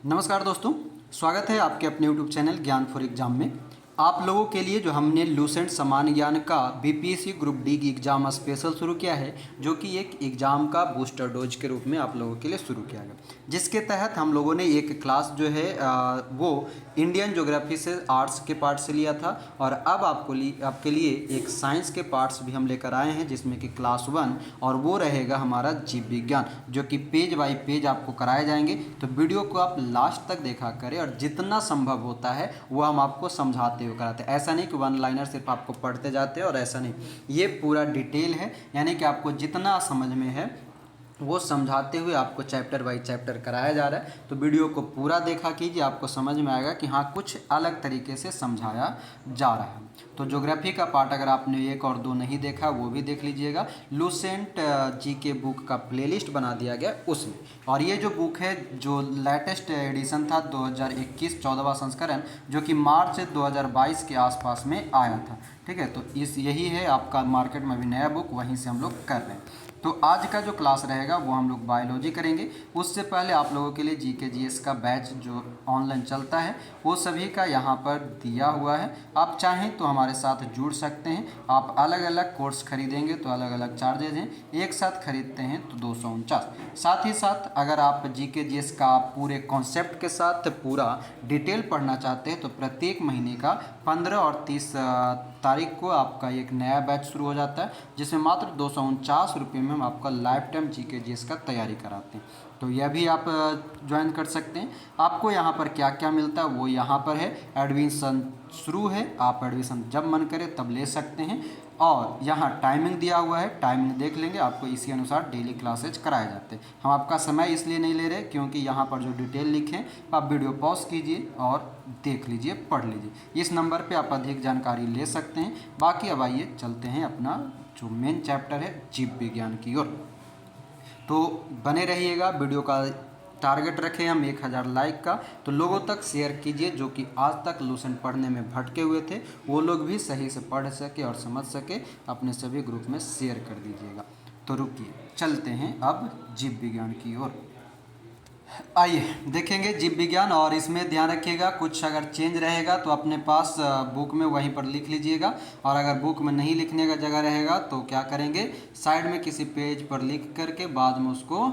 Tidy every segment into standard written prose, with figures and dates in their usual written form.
नमस्कार दोस्तों, स्वागत है आपके अपने यूट्यूब चैनल ज्ञान फॉर एग्जाम में। आप लोगों के लिए जो हमने लूसेंट सामान्य ज्ञान का बीपीएससी ग्रुप डी की एग्ज़ाम स्पेशल शुरू किया है, जो कि एक एग्ज़ाम का बूस्टर डोज के रूप में आप लोगों के लिए शुरू किया गया, जिसके तहत हम लोगों ने एक क्लास जो है वो इंडियन ज्योग्राफी से आर्ट्स के पार्ट से लिया था, और अब आपके लिए एक साइंस के पार्ट्स भी हम लेकर आए हैं, जिसमें कि क्लास 1 और वो रहेगा हमारा जीव विज्ञान, जो कि पेज बाय पेज आपको कराए जाएंगे। तो वीडियो को आप लास्ट तक देखा करें और जितना संभव होता है वो हम आपको समझाते हुए कराते हैं। ऐसा नहीं कि वन लाइनर सिर्फ आपको पढ़ते जाते हैं, और ऐसा नहीं, ये पूरा डिटेल है, यानी कि आपको जितना समझ में है वो समझाते हुए आपको चैप्टर बाय चैप्टर कराया जा रहा है। तो वीडियो को पूरा देखा कीजिए, आपको समझ में आएगा कि हाँ, कुछ अलग तरीके से समझाया जा रहा है। तो ज्योग्राफी का पार्ट अगर आपने 1 और 2 नहीं देखा वो भी देख लीजिएगा, लूसेंट जी के बुक का प्लेलिस्ट बना दिया गया उसमें। और ये जो बुक है, जो लेटेस्ट एडिशन था 2021 14वां संस्करण, जो कि मार्च 2022 के आसपास में आया था। ठीक है, तो यही है आपका मार्केट में भी नया बुक, वहीं से हम लोग कर रहे हैं। तो आज का जो क्लास रहेगा वो हम लोग बायोलॉजी करेंगे। उससे पहले आप लोगों के लिए जीके जीएस का बैच जो ऑनलाइन चलता है वो सभी का यहाँ पर दिया हुआ है। आप चाहें तो हमारे साथ जुड़ सकते हैं। आप अलग अलग कोर्स खरीदेंगे तो अलग अलग चार्जेज हैं, एक साथ खरीदते हैं तो 249। साथ ही साथ अगर आप जीके जीएस का पूरे कॉन्सेप्ट के साथ पूरा डिटेल पढ़ना चाहते हैं तो प्रत्येक महीने का 15 और 30 तारीख को आपका एक नया बैच शुरू हो जाता है, जिसमें मात्र 249 रुपये में हम आपका लाइफ टाइम जीके जीएस का तैयारी कराते हैं। तो यह भी आप ज्वाइन कर सकते हैं। आपको यहाँ पर क्या क्या मिलता है वो यहाँ पर है। एडमिशन शुरू है, आप एडमिशन जब मन करे तब ले सकते हैं, और यहाँ टाइमिंग दिया हुआ है, टाइमिंग देख लेंगे, आपको इसी अनुसार डेली क्लासेज कराए जाते हैं। हम आपका समय इसलिए नहीं ले रहे क्योंकि यहाँ पर जो डिटेल लिखे हैं आप वीडियो पॉज कीजिए और देख लीजिए, पढ़ लीजिए। इस नंबर पे आप अधिक जानकारी ले सकते हैं। बाकी अब आइए चलते हैं अपना जो मेन चैप्टर है जीव विज्ञान की ओर। तो बने रहिएगा। वीडियो का टारगेट रखें हम 1000 लाइक का, तो लोगों तक शेयर कीजिए जो कि आज तक लूसेंट पढ़ने में भटके हुए थे, वो लोग भी सही से पढ़ सके और समझ सके। अपने सभी ग्रुप में शेयर कर दीजिएगा। तो रुकिए, चलते हैं अब जीव विज्ञान की ओर। आइए देखेंगे जीव विज्ञान, और इसमें ध्यान रखिएगा कुछ अगर चेंज रहेगा तो अपने पास बुक में वहीं पर लिख लीजिएगा, और अगर बुक में नहीं लिखने का जगह रहेगा तो क्या करेंगे, साइड में किसी पेज पर लिख करके बाद में उसको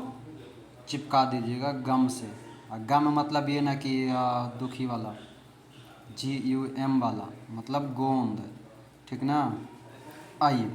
चिपका दीजिएगा गम से। गम मतलब ये ना कि दुखी वाला, GUM वाला, मतलब गोंद, ठीक ना। आइए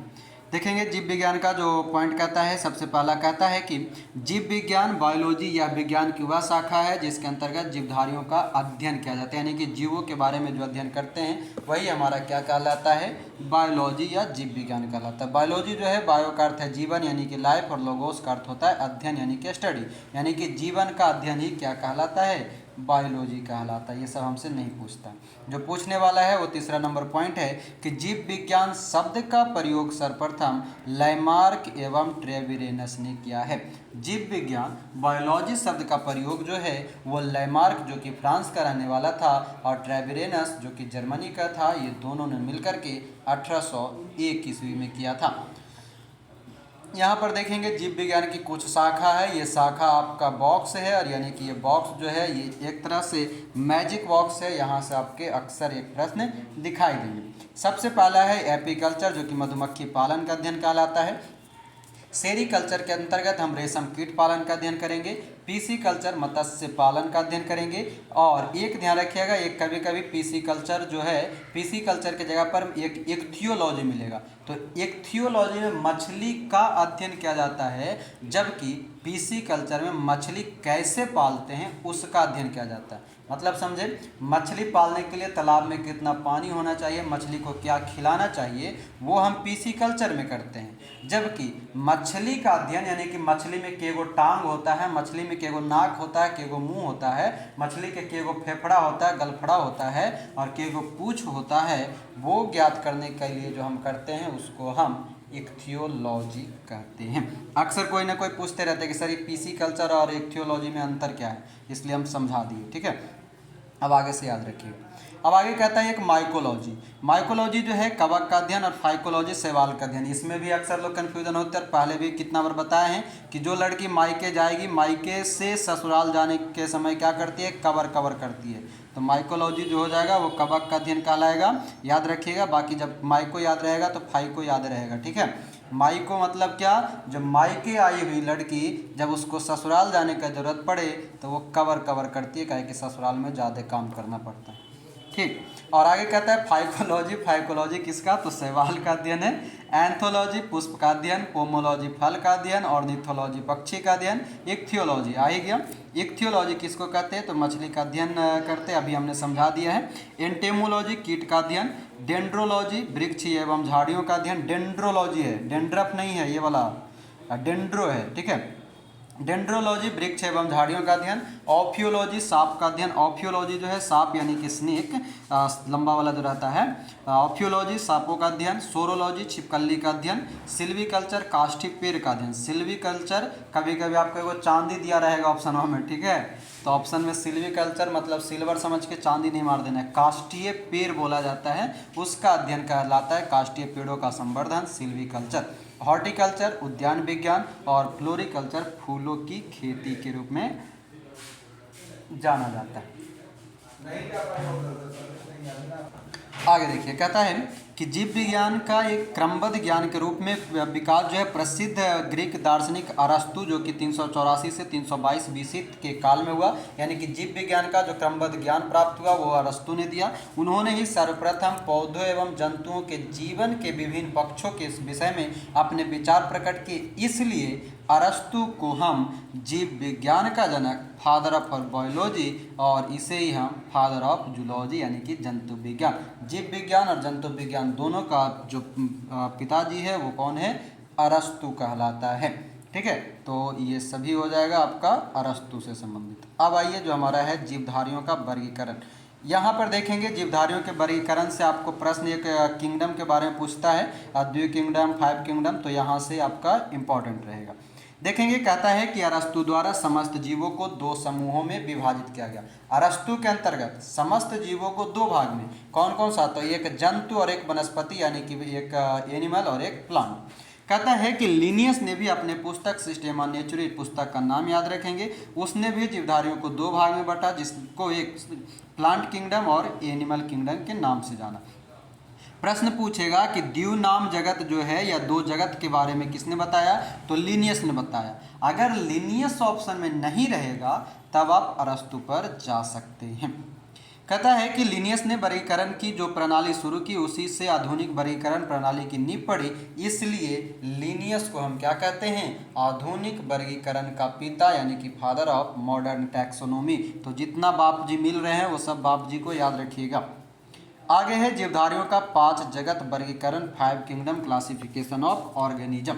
देखेंगे जीव विज्ञान का जो पॉइंट कहता है। सबसे पहला कहता है कि जीव विज्ञान बायोलॉजी या विज्ञान की वह शाखा है जिसके अंतर्गत जीवधारियों का अध्ययन किया जाता है, यानी कि जीवों के बारे में जो अध्ययन करते हैं वही हमारा क्या कहलाता है, बायोलॉजी या जीव विज्ञान कहलाता है। बायोलॉजी जो है, बायो का अर्थ है जीवन यानी कि लाइफ, और लोगोस का अर्थ होता है अध्ययन यानी कि स्टडी, यानी कि जीवन का अध्ययन ही क्या कहलाता है, बायोलॉजी कहलाता है। ये सब हमसे नहीं पूछता। जो पूछने वाला है वो तीसरा नंबर पॉइंट है कि जीव विज्ञान शब्द का प्रयोग सर्वप्रथम लैमार्क एवं ट्रेविरेनस ने किया है। जीव विज्ञान बायोलॉजी शब्द का प्रयोग जो है वो लैमार्क जो कि फ्रांस का रहने वाला था, और ट्रेविरेनस जो कि जर्मनी का था, ये दोनों ने मिलकर के 1801 ईस्वी में किया था। यहाँ पर देखेंगे जीव विज्ञान की कुछ शाखा है। ये शाखा आपका बॉक्स है, और यानी कि ये बॉक्स जो है ये एक तरह से मैजिक बॉक्स है। यहाँ से आपके अक्सर एक प्रश्न दिखाई देंगे। सबसे पहला है एपीकल्चर, जो कि मधुमक्खी पालन का अध्ययन कहलाता है। सेरीकल्चर के अंतर्गत हम रेशम कीट पालन का अध्ययन करेंगे। पीसी कल्चर मत्स्य पालन का अध्ययन करेंगे। और एक ध्यान रखिएगा, एक कभी कभी पीसी कल्चर जो है, पीसी कल्चर के जगह पर एक इक्थियोलॉजी मिलेगा। तो इक्थियोलॉजी में मछली का अध्ययन किया जाता है, जबकि पीसी कल्चर में मछली कैसे पालते हैं उसका अध्ययन किया जाता है। मतलब समझे, मछली पालने के लिए तालाब में कितना पानी होना चाहिए, मछली को क्या खिलाना चाहिए, वो हम पीसी कल्चर में करते हैं। जबकि मछली का अध्ययन, यानी कि मछली में केगो टांग होता है, मछली में केगो नाक होता है, केगो मुंह होता है, मछली के केगो फेफड़ा होता है, गलफड़ा होता है, और केगो पूंछ होता है, वो ज्ञात करने के लिए जो हम करते हैं उसको हम इक्थियोलॉजी कहते हैं। अक्सर कोई ना कोई पूछते रहते हैं कि सर ये पीसी कल्चर और इक्थियोलॉजी में अंतर क्या है, इसलिए हम समझा दिए। ठीक है, अब आगे से याद रखिएगा। अब आगे कहता है एक माइकोलॉजी। माइकोलॉजी जो है कवक का अध्ययन, और फाइकोलॉजी शैवाल का अध्ययन। इसमें भी अक्सर लोग कन्फ्यूजन होते हैं, और पहले भी कितना बार बताए हैं कि जो लड़की मायके जाएगी, मायके से ससुराल जाने के समय क्या करती है, कवर करती है। तो माइकोलॉजी जो हो जाएगा वो कवक का अध्ययन कहलाएगा, याद रखिएगा। बाकी जब माइको याद रहेगा तो फाइको याद रहेगा, ठीक है। माइको मतलब क्या, जब मायके आई हुई लड़की जब उसको ससुराल जाने का जरूरत पड़े तो वो कवर करती है, काहे कि ससुराल में ज़्यादा काम करना पड़ता है, ठीक। और आगे कहता है फाइकोलॉजी। फाइकोलॉजी किसका, तो शैवाल का अध्ययन है। एंथोलॉजी पुष्प का अध्ययन, पोमोलॉजी फल का अध्ययन, और निथोलॉजी पक्षी का अध्ययन। इक्थियोलॉजी आ ही गया। इक्थियोलॉजी किसको कहते हैं, तो मछली का अध्ययन करते हैं, अभी हमने समझा दिया है। एंटेमोलॉजी कीट का अध्ययन। डेंड्रोलॉजी वृक्ष एवं झाड़ियों का अध्ययन। डेंड्रोलॉजी है, डेंड्रफ नहीं है ये वाला, डेंड्रो है, ठीक है। डेंड्रोलॉजी वृक्ष एवं झाड़ियों का अध्ययन। ऑफियोलॉजी सांप का अध्ययन। ऑफियोलॉजी जो है सांप यानी कि स्नेक, लंबा वाला जो रहता है। ऑफियोलॉजी सांपों का अध्ययन। सोरोलॉजी छिपकली का अध्ययन। सिल्वीकल्चर काष्ठी पेड़ का अध्ययन। सिल्वीकल्चर कभी कभी आपको एगो चांदी दिया रहेगा ऑप्शनों में, ठीक है, तो ऑप्शन में सिल्वीकल्चर मतलब सिल्वर समझ के चांदी नहीं मार देना है, काष्ठीय पेड़ बोला जाता है, उसका अध्ययन कहलाता है काष्ठीय पेड़ों का संवर्धन, सिल्वीकल्चर। हॉर्टिकल्चर उद्यान विज्ञान, और फ्लोरिकल्चर फूलों की खेती के रूप में जाना जाता है। आगे देखिए, कहता है कि जीव विज्ञान का एक क्रमबद्ध ज्ञान के रूप में विकास जो है प्रसिद्ध ग्रीक दार्शनिक अरस्तु, जो कि 384 से 322 बीसी के काल में हुआ, यानी कि जीव विज्ञान का जो क्रमबद्ध ज्ञान प्राप्त हुआ वो अरस्तु ने दिया। उन्होंने ही सर्वप्रथम पौधों एवं जंतुओं के जीवन के विभिन्न पक्षों के विषय में अपने विचार प्रकट किए, इसलिए अरस्तु को हम जीव विज्ञान का जनक, फादर ऑफ बायोलॉजी, और इसे ही हम फादर ऑफ जूलॉजी यानी कि जंतु विज्ञान, जीव विज्ञान और जंतु विज्ञान दोनों का जो पिताजी है वो कौन है, अरस्तु कहलाता है, ठीक है। तो ये सभी हो जाएगा आपका अरस्तु से संबंधित। अब आइए जो हमारा है जीवधारियों का वर्गीकरण। यहाँ पर देखेंगे जीवधारियों के वर्गीकरण से आपको प्रश्न एक किंगडम के बारे में पूछता है, द्वि किंगडम, 5 किंगडम, तो यहाँ से आपका इम्पॉर्टेंट रहेगा। देखेंगे, कहता है कि अरस्तु द्वारा समस्त जीवों को 2 समूहों में विभाजित किया गया। अरस्तु के अंतर्गत समस्त जीवों को 2 भाग में, कौन कौन सा, तो एक जंतु और एक वनस्पति, यानी कि एक एनिमल और एक प्लांट। कहता है कि लिनियस ने भी अपने पुस्तक सिस्टेमा नेचुरी, पुस्तक का नाम याद रखेंगे, उसने भी जीवधारियों को 2 भाग में बांटा, जिसको एक प्लांट किंगडम और एनिमल किंगडम के नाम से जाना। प्रश्न पूछेगा कि द्यू नाम जगत जो है या 2 जगत के बारे में किसने बताया, तो लिनियस ने बताया। अगर लिनियस ऑप्शन में नहीं रहेगा तब आप अरस्तु पर जा सकते हैं। कहता है कि लिनियस ने वर्गीकरण की जो प्रणाली शुरू की उसी से आधुनिक वर्गीकरण प्रणाली की नींव पड़ी, इसलिए लिनियस को हम क्या कहते हैं, आधुनिक वर्गीकरण का पिता यानी कि फादर ऑफ मॉडर्न टैक्सोनॉमी। तो जितना बाप जी मिल रहे हैं वो सब बाप जी को याद रखिएगा। आगे है जीवधारियों का 5 जगत वर्गीकरण, 5 किंगडम क्लासिफिकेशन ऑफ ऑर्गेनिज्म।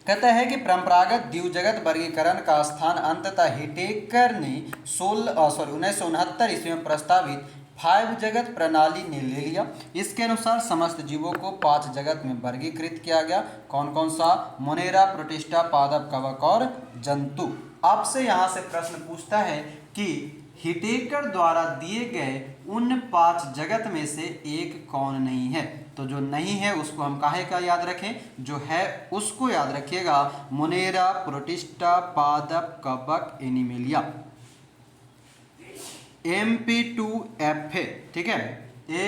कहता है कि परंपरागत द्यू जगत वर्गीकरण का स्थान अंततः हिटेकर ने 1969 ईस्वी में प्रस्तावित 5 जगत प्रणाली ने ले लिया। इसके अनुसार समस्त जीवों को 5 जगत में वर्गीकृत किया गया। कौन कौन सा, मोनेरा, प्रोटिस्टा, पादप, कवक और जंतु। आपसे यहाँ से प्रश्न पूछता है कि हिटेकर द्वारा दिए गए उन 5 जगत में से एक कौन नहीं है, तो जो नहीं है उसको हम काहे का याद रखें, जो है उसको याद रखिएगा, मोनेरा, प्रोटिस्टा, पादप, कवक, एनिमेलिया। MP2FA, ठीक है,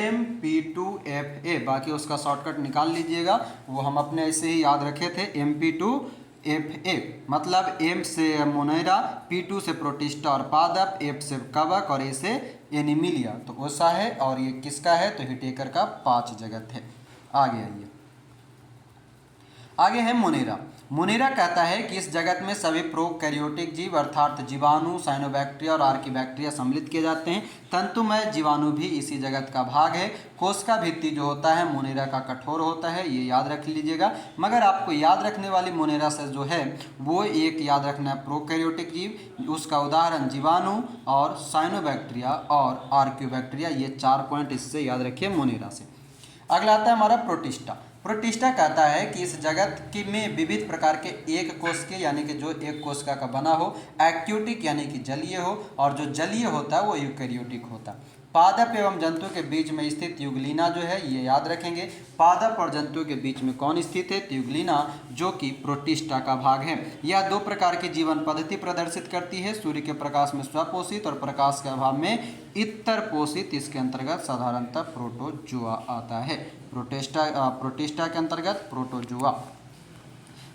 MP2FA, बाकी उसका शॉर्टकट निकाल लीजिएगा, वो हम अपने ऐसे ही याद रखे थे, MP2FA मतलब M से मोनेरा, P2 से प्रोटिस्टा और पादप, F से कवक और A से एनिमिलिया, तो वैसा है। और ये किसका है, तो हिटेकर का 5 जगत है। आगे आइए, आगे है मोनेरा। मोनेरा कहता है कि इस जगत में सभी प्रोकैरियोटिक जीव अर्थात जीवाणु, साइनोबैक्टीरिया और आर्कीबैक्टीरिया सम्मिलित किए जाते हैं। तंतुमय जीवाणु भी इसी जगत का भाग है। कोशिका भित्ति जो होता है मोनेरा का कठोर होता है, ये याद रख लीजिएगा। मगर आपको याद रखने वाली मोनेरा से जो है वो एक याद रखना है प्रोकैरियोटिक जीव, उसका उदाहरण जीवाणु और साइनोबैक्टीरिया और आर्कीबैक्टीरिया, ये 4 पॉइंट इससे याद रखिए मोनेरा से। अगला आता है हमारा प्रोटिस्टा। प्रोटिस्टा कहता है कि इस जगत की में विविध प्रकार के एक कोशिकीय यानी कि जो एक कोशिका का बना हो, एक्यूटिक यानी कि जलीय हो, और जो जलीय होता है वो यूकैरियोटिक होता है। पादप एवं जंतु के बीच में स्थित युगलीना जो है ये याद रखेंगे। पादप और जंतु के बीच में कौन स्थित है? तो युगलीना, जो कि प्रोटिस्टा का भाग है। यह दो प्रकार की जीवन पद्धति प्रदर्शित करती है, सूर्य के प्रकाश में स्वपोषित और प्रकाश के अभाव में इतर पोषित। इसके अंतर्गत साधारणतः प्रोटोजुआ आता है। प्रोटिस्टा के अंतर्गत प्रोटोजुआ।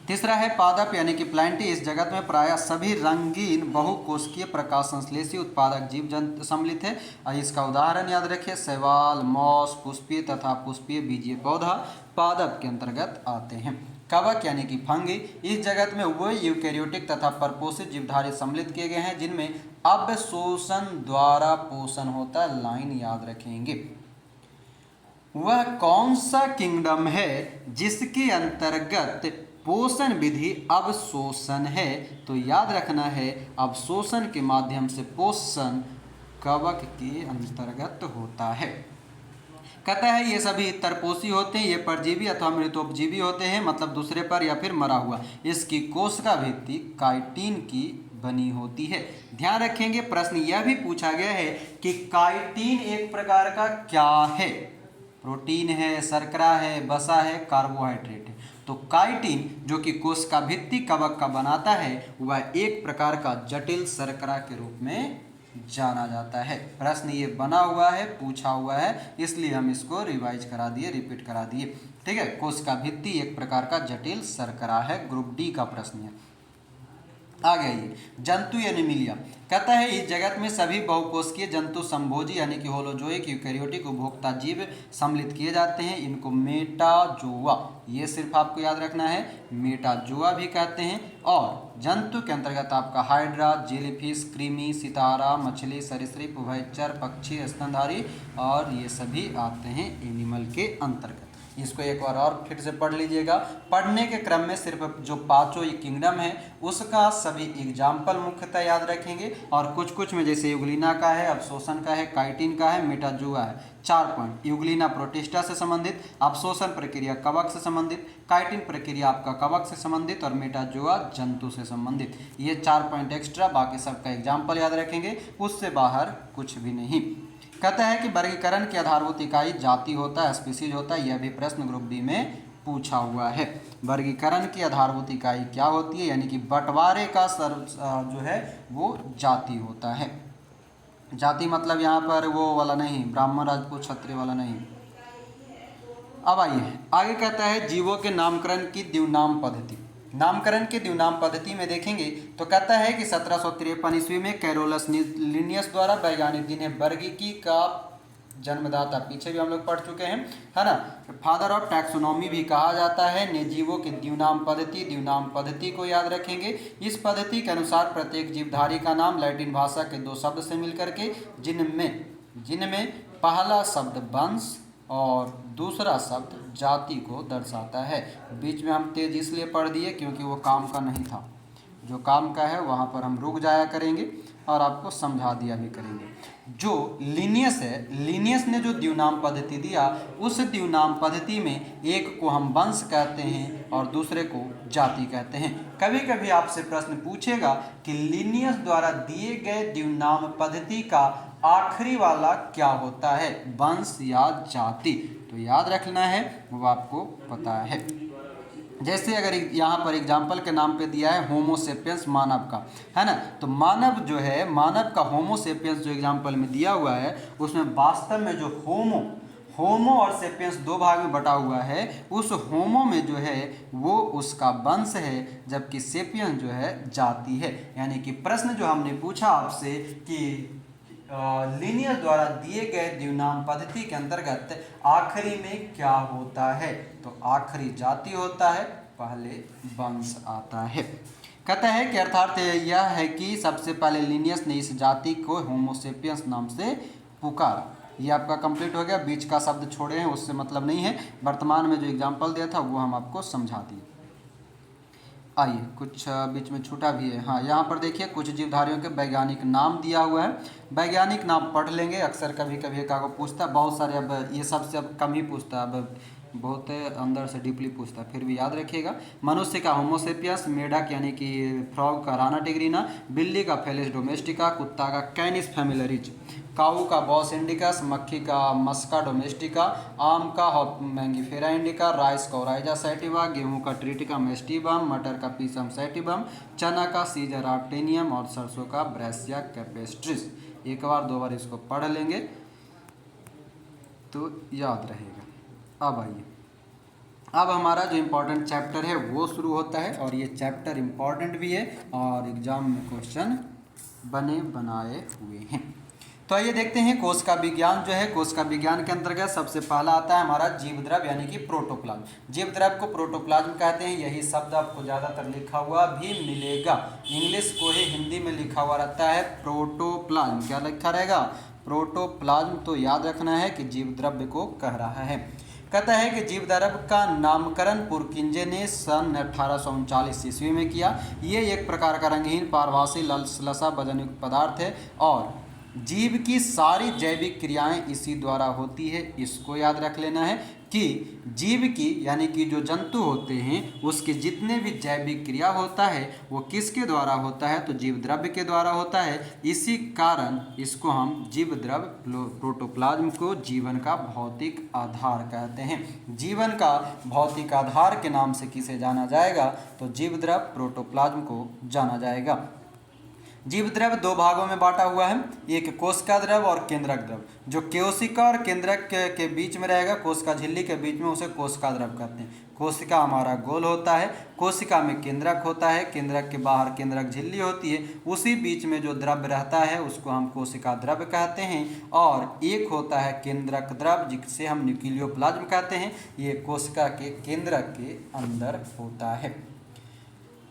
तीसरा है पादप यानी कि प्लांटी। इस जगत में प्रायः सभी रंगीन बहुकोशिकीय प्रकाश संश्लेषी उत्पादक जीव जंतु सम्मिलित है। इसका उदाहरण याद रखिए, शैवाल, मॉस, पुष्पीय तथा पुष्पीय बीजीय पौधा पादप के अंतर्गत आते हैं। कवक यानी कि फंगी। इस जगत में वो यूकैरियोटिक तथा परपोषित जीवधारी सम्मिलित किए गए हैं जिनमें अवशोषण द्वारा पोषण होता है। लाइन याद रखेंगे। वह कौन सा किंगडम है जिसके अंतर्गत पोषण विधि अवशोषण है? तो याद रखना है अवशोषण के माध्यम से पोषण कवक के अंतर्गत होता है। कहता है ये सभी तरपोषी होते हैं, ये परजीवी अथवा मृतोपजीवी होते हैं, मतलब दूसरे पर या फिर मरा हुआ। इसकी कोशिका भित्ति काइटिन की बनी होती है। ध्यान रखेंगे प्रश्न यह भी पूछा गया है कि काइटिन एक प्रकार का क्या है? प्रोटीन है, शर्करा है, वसा है, कार्बोहाइड्रेट है। तो काइटिन जो कि कोशिका भित्ति कवक का बनाता है वह एक प्रकार का जटिल शर्करा के रूप में जाना जाता है। प्रश्न ये बना हुआ है, पूछा हुआ है, इसलिए हम इसको रिवाइज करा दिए, रिपीट करा दिए। ठीक है, कोशिका भित्ति एक प्रकार का जटिल शर्करा है। ग्रुप डी का प्रश्न है। आगे आइए, जंतु एनिमिलिया। कहता है इस जगत में सभी बहुकोशिकीय जंतु संभोजी यानी कि होलोजोइक यूकैरियोटिक उपभोक्ता जीव सम्मिलित किए जाते हैं। इनको मेटाजोआ, ये सिर्फ आपको याद रखना है, मेटाजोआ भी कहते हैं। और जंतु के अंतर्गत आपका हाइड्रा, जेलीफिश, कृमि, सितारा, मछली, सरीसृप, उभयचर, पक्षी, स्तनधारी और ये सभी आते हैं एनिमल के अंतर्गत। इसको एक बार और फिर से पढ़ लीजिएगा। पढ़ने के क्रम में सिर्फ जो पांचों ये किंगडम है उसका सभी एग्जाम्पल मुख्यतः याद रखेंगे, और कुछ कुछ में जैसे युगलीना का है, अवशोषण का है, काइटिन का है, मेटाजुआ है। 4 पॉइंट। युगलीना प्रोटिस्टा से संबंधित, अवशोषण प्रक्रिया कवक से संबंधित, काइटिन प्रक्रिया आपका कवक से संबंधित और मेटाजुआ जंतु से संबंधित। ये 4 पॉइंट एक्स्ट्रा, बाकी सबका एग्जाम्पल याद रखेंगे, उससे बाहर कुछ भी नहीं। कहता है कि वर्गीकरण की आधारभूत इकाई जाति होता है, स्पीसीज होता है। यह भी प्रश्न ग्रुप डी में पूछा हुआ है। वर्गीकरण की आधारभूत इकाई क्या होती है, यानी कि बंटवारे का जो है वो जाति होता है। जाति मतलब यहाँ पर वो वाला नहीं, ब्राह्मण, राजपूत, क्षत्रिय वाला नहीं। अब आइए आगे, कहता है जीवों के नामकरण की द्विनाम पद्धति। नामकरण के द्विनाम पद्धति में देखेंगे तो कहता है कि 1753 ईस्वी में कैरोलस लिनियस द्वारा वैज्ञानिक जिन्हें वर्गीकी का जन्मदाता, पीछे भी हम लोग पढ़ चुके हैं, है ना, फादर ऑफ टैक्सोनॉमी भी कहा जाता है, ने जीवों की द्विनाम पद्धति को याद रखेंगे। इस पद्धति के अनुसार प्रत्येक जीवधारी का नाम लैटिन भाषा के 2 शब्द से मिलकर के, जिनमें पहला शब्द वंश और दूसरा शब्द जाति को दर्शाता है। बीच में हम तेज इसलिए पढ़ दिए क्योंकि वो काम का नहीं था। जो काम का है वहाँ पर हम रुक जाया करेंगे और आपको समझा दिया भी करेंगे। जो लीनियस है, लीनियस ने जो द्विनाम पद्धति दिया, उस द्विनाम पद्धति में एक को हम वंश कहते हैं और दूसरे को जाति कहते हैं। कभी कभी आपसे प्रश्न पूछेगा कि लीनियस द्वारा दिए गए द्विनाम पद्धति का आखिरी वाला क्या होता है, वंश या जाति? तो याद रखना है, वो आपको पता है। जैसे अगर यहाँ पर एग्जाम्पल के नाम पे दिया है होमोसेपियंस, मानव का, है ना, तो मानव जो है, मानव का होमोसेपियंस जो एग्जाम्पल में दिया हुआ है उसमें वास्तव में जो होमो और सेपियंस 2 भाग में बटा हुआ है, उस होमो में जो है वो उसका वंश है, जबकि सेपियंस जो है जाति है। यानी कि प्रश्न जो हमने पूछा आपसे कि लीनियस द्वारा दिए गए द्विनाम पद्धति के अंतर्गत आखिरी में क्या होता है, तो आखिरी जाति होता है, पहले वंश आता है। कहता है कि अर्थात यह है कि सबसे पहले लीनियस ने इस जाति को होमोसेपियंस नाम से पुकारा। ये आपका कंप्लीट हो गया। बीच का शब्द छोड़े हैं, उससे मतलब नहीं है। वर्तमान में जो एग्जाम्पल दिया था वो हम आपको समझा दिए। आइए, कुछ बीच में छूटा भी है। हाँ, यहाँ पर देखिए कुछ जीवधारियों के वैज्ञानिक नाम दिया हुआ है। वैज्ञानिक नाम पढ़ लेंगे, अक्सर कभी कभी एक आगो पूछता है, बहुत सारे, अब ये सबसे अब कम ही पूछता है। अब बहुत अंदर से डीपली पूछता है, फिर भी याद रखिएगा। मनुष्य का होमोसेपियस, मेढक यानी कि फ्रॉग का राना टिग्रीना, बिल्ली का फेलिस डोमेस्टिका, कुत्ता का कैनिस फैमिलरिज, काऊ का बॉस इंडिकस, मक्खी का मस्का डोमेस्टिका, आम का मैंगीफेरा इंडिका, राइस का ओराइजा सैटिवा, गेहूं का ट्रिटिका मेस्टिबम, मटर का पीसम सैटिबम, चना का सीजर आर्टेनियम और सरसों का ब्रेसिया कैपेस्ट्रिस। एक बार दो बार इसको पढ़ लेंगे तो याद रहेगा। अब आइए, अब हमारा जो इम्पोर्टेंट चैप्टर है वो शुरू होता है, और ये चैप्टर इम्पोर्टेंट भी है और एग्जाम में क्वेश्चन बने बनाए हुए हैं। तो आइए देखते हैं कोशिका विज्ञान जो है। कोशिका विज्ञान के अंतर्गत सबसे पहला आता है हमारा जीव द्रव यानी कि प्रोटोप्लाज्म। जीव द्रव को प्रोटोप्लाज्म कहते हैं। यही शब्द आपको ज़्यादातर लिखा हुआ भी मिलेगा, इंग्लिश को ही हिंदी में लिखा हुआ रहता है प्रोटोप्लाज्म। क्या लिखा रहेगा? प्रोटोप्लाज्म। तो याद रखना है कि जीव द्रव्य को कह रहा है। कहता है कि जीव द्रव्य का नामकरण पुरकिंजे ने सन 1839 ईस्वी में किया। ये एक प्रकार का रंगहीन पारभासी लसा वजनयुक्त पदार्थ है और जीव की सारी जैविक क्रियाएं इसी द्वारा होती है। इसको याद रख लेना है कि जीव की यानी कि जो जंतु होते हैं उसके जितने भी जैविक क्रिया होता है वो किसके द्वारा होता है? तो जीव द्रव्य के द्वारा होता है। इसी कारण इसको हम जीव द्रव्य प्रोटोप्लाज्म को जीवन का भौतिक आधार कहते हैं। जीवन का भौतिक आधार के नाम से किसे जाना जाएगा? तो जीव द्रव्य प्रोटोप्लाज्म को जाना जाएगा। जीव द्रव्य दो भागों में बांटा हुआ है, एक कोशिका द्रव और केंद्रक द्रव। जो कोशिका और केंद्रक के बीच में रहेगा, कोशिका झिल्ली के बीच में, उसे कोशिका द्रव कहते हैं। कोशिका हमारा गोल होता है, कोशिका में केंद्रक होता है, केंद्रक के बाहर केंद्रक झिल्ली होती है, उसी बीच में जो द्रव्य रहता है उसको हम कोशिका द्रव्य कहते हैं। और एक होता है केंद्रक द्रव जिसे हम न्यूक्लियोप्लाज्म कहते हैं। ये कोशिका के केंद्रक के अंदर होता है।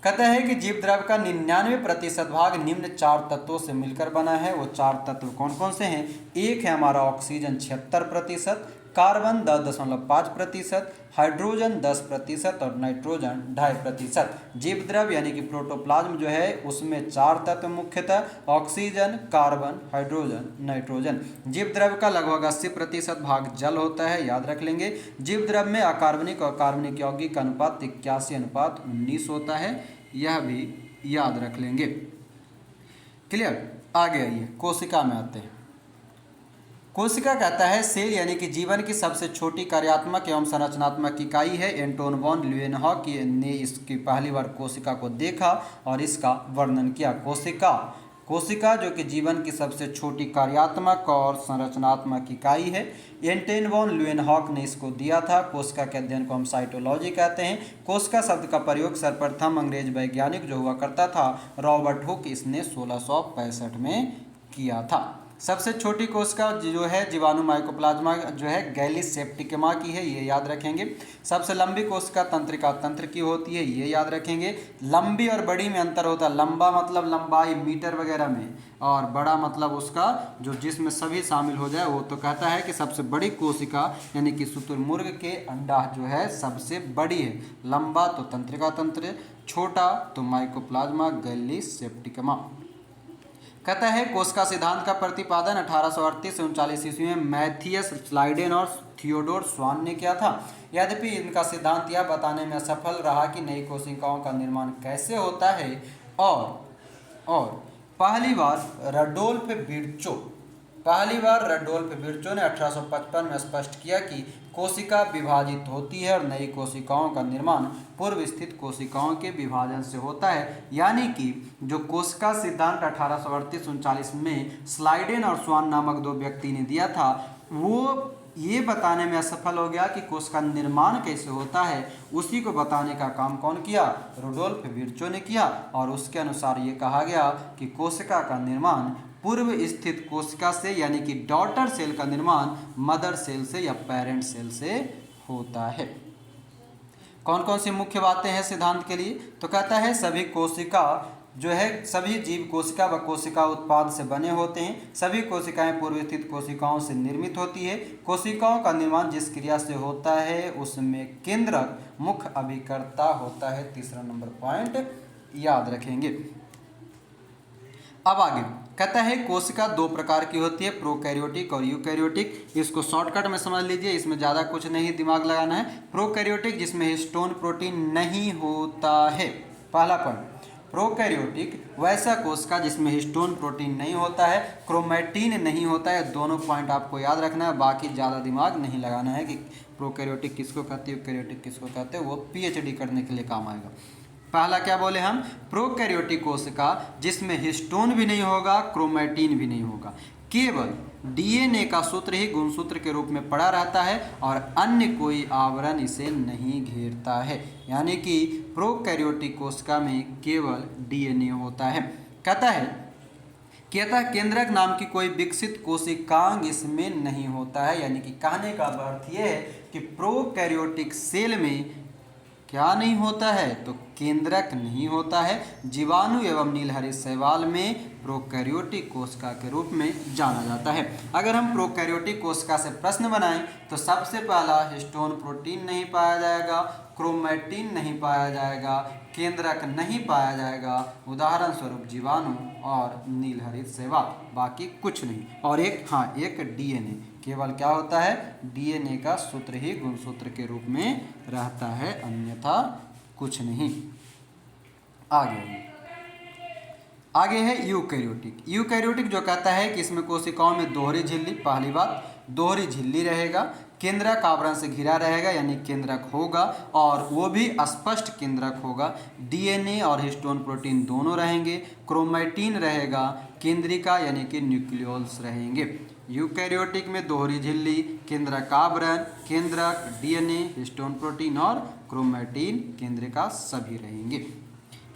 कहता है कि जीव द्रव्य का 99% भाग निम्न 4 तत्वों से मिलकर बना है। वो 4 तत्व कौन कौन से हैं? एक है हमारा ऑक्सीजन 76%, कार्बन 10.5%, हाइड्रोजन 10% और नाइट्रोजन 2.5%। जीव द्रव्य यानी कि प्रोटोप्लाज्म जो है उसमें 4 तत्व मुख्यतः ऑक्सीजन, कार्बन, हाइड्रोजन, नाइट्रोजन। जीव द्रव्य का लगभग 80% भाग जल होता है, याद रख लेंगे। जीव द्रव्य में अकार्बनिक और कार्बनिक यौगिक का अनुपात 81:19 होता है, यह भी याद रख लेंगे। क्लियर? आगे आइए, कोशिका में आते हैं। कोशिका कहता है सेल यानी कि जीवन की सबसे छोटी कार्यात्मक एवं संरचनात्मक इकाई है। एंटोन वॉन ल्यूएनहॉक ने इसकी पहली बार कोशिका को देखा और इसका वर्णन किया। कोशिका जो कि जीवन की सबसे छोटी कार्यात्मक और संरचनात्मक इकाई है। एंटोन वॉन ल्यूएनहॉक ने इसको दिया था। कोशिका के अध्ययन को हम साइटोलॉजी कहते हैं। कोशिका शब्द का प्रयोग सर्वप्रथम अंग्रेज वैज्ञानिक जो हुआ करता था रॉबर्ट हुक, इसने 1665 में किया था। सबसे छोटी कोशिका जो है जीवाणु माइकोप्लाज्मा जो है गैलिस सेप्टिकमा की है, ये याद रखेंगे। सबसे लंबी कोशिका तंत्रिका तंत्र की होती है, ये याद रखेंगे। लंबी और बड़ी में अंतर होता है। लंबा मतलब लंबाई मीटर वगैरह में, और बड़ा मतलब उसका जो जिसमें सभी शामिल हो जाए वो। तो कहता है कि सबसे बड़ी कोशिका यानी कि शुतुरमुर्ग के अंडा जो है सबसे बड़ी है। लंबा तो तंत्रिका तंत्र, छोटा तो माइकोप्लाज्मा गैलिस सेप्टिकमा। कहता है कोशिका सिद्धांत का प्रतिपादन 1838 से 39 ईस्वी में मैथियस स्लाइडेन और थियोडोर स्वान ने किया था। यद्यपि इनका सिद्धांत यह बताने में असफल रहा कि नई कोशिकाओं का निर्माण कैसे होता है। और पहली बार रडोल्फ विर्चो ने 1855 में स्पष्ट किया कि कोशिका विभाजित होती है और नई कोशिकाओं का निर्माण पूर्व स्थित कोशिकाओं के विभाजन से होता है। यानी कि जो कोशिका सिद्धांत 1838-39 में स्लाइडेन और स्वान नामक दो व्यक्ति ने दिया था, वो ये बताने में असफल हो गया कि कोशिका निर्माण कैसे होता है। उसी को बताने का काम कौन किया? रुडोल्फ विर्चो ने किया। और उसके अनुसार ये कहा गया कि कोशिका का निर्माण पूर्व स्थित कोशिका से यानी कि डॉटर सेल का निर्माण मदर सेल से या पेरेंट सेल से होता है। कौन कौन सी मुख्य बातें हैं सिद्धांत के लिए? तो कहता है सभी कोशिका जो है सभी जीव कोशिका व कोशिका उत्पाद से बने होते हैं। सभी कोशिकाएं पूर्व स्थित कोशिकाओं से निर्मित होती है। कोशिकाओं का निर्माण जिस क्रिया से होता है उसमें केंद्रक मुख्य अभिकर्ता होता है। तीसरा नंबर पॉइंट याद रखेंगे। अब आगे कहता है कोशिका दो प्रकार की होती है, प्रोकैरियोटिक और यूकैरियोटिक। इसको शॉर्टकट में समझ लीजिए, इसमें ज़्यादा कुछ नहीं दिमाग लगाना है। प्रोकैरियोटिक जिसमें हिस्टोन प्रोटीन नहीं होता है, पहला पॉइंट। प्रोकैरियोटिक वैसा कोशिका जिसमें हिस्टोन प्रोटीन नहीं होता है, क्रोमैटिन नहीं होता है। दोनों पॉइंट आपको याद रखना है, बाकी ज़्यादा दिमाग नहीं लगाना है कि प्रोकैरियोटिक किसको कहते हैं, यूकैरियोटिक किसको कहते हैं, वो पीएचडी करने के लिए काम आएगा। पहला क्या बोले हम, प्रोकैरियोटिक कोशिका जिसमें हिस्टोन भी नहीं होगा, क्रोमैटिन भी नहीं होगा, केवल डीएनए का सूत्र ही गुणसूत्र के रूप में पड़ा रहता है और अन्य कोई आवरण इसे नहीं घेरता है। यानी कि प्रोकैरियोटिक कोशिका में केवल डीएनए होता है। कहता है केंद्रक नाम की कोई विकसित कोशिकांग इसमें नहीं होता है। यानी कि कहने का अर्थ यह है कि प्रोकैरियोटिक सेल में क्या नहीं होता है, तो केंद्रक नहीं होता है। जीवाणु एवं नीलहरित शैवाल में प्रोकैरियोटिक कोशिका के रूप में जाना जाता है। अगर हम प्रोकैरियोटिक कोशिका से प्रश्न बनाएं तो सबसे पहला हिस्टोन प्रोटीन नहीं पाया जाएगा, क्रोमैटिन नहीं पाया जाएगा, केंद्रक नहीं पाया जाएगा, उदाहरण स्वरूप जीवाणु और नीलहरित शैवाल, बाकी कुछ नहीं। और एक डीएनए, केवल क्या होता है, डीएनए का सूत्र ही गुणसूत्र के रूप में रहता है, अन्यथा कुछ नहीं। आगे है यूकैरियोटिक। यूकैरियोटिक जो कहता है कि इसमें कोशिकाओं में दोहरी झिल्ली, पहली बात दोहरी झिल्ली रहेगा, केंद्रक आवरण से घिरा रहेगा यानी केंद्रक होगा, और वो भी स्पष्ट केंद्रक होगा। डीएनए और हिस्टोन प्रोटीन दोनों रहेंगे, क्रोमैटिन रहेगा, केंद्रिका यानी कि न्यूक्लियोल्स रहेंगे। यूकैरियोटिक में दोहरी झिल्ली, केंद्रक आवरण, केंद्रक, डीएनए, हिस्टोन प्रोटीन और क्रोमैटिन, केंद्रिका सभी रहेंगे।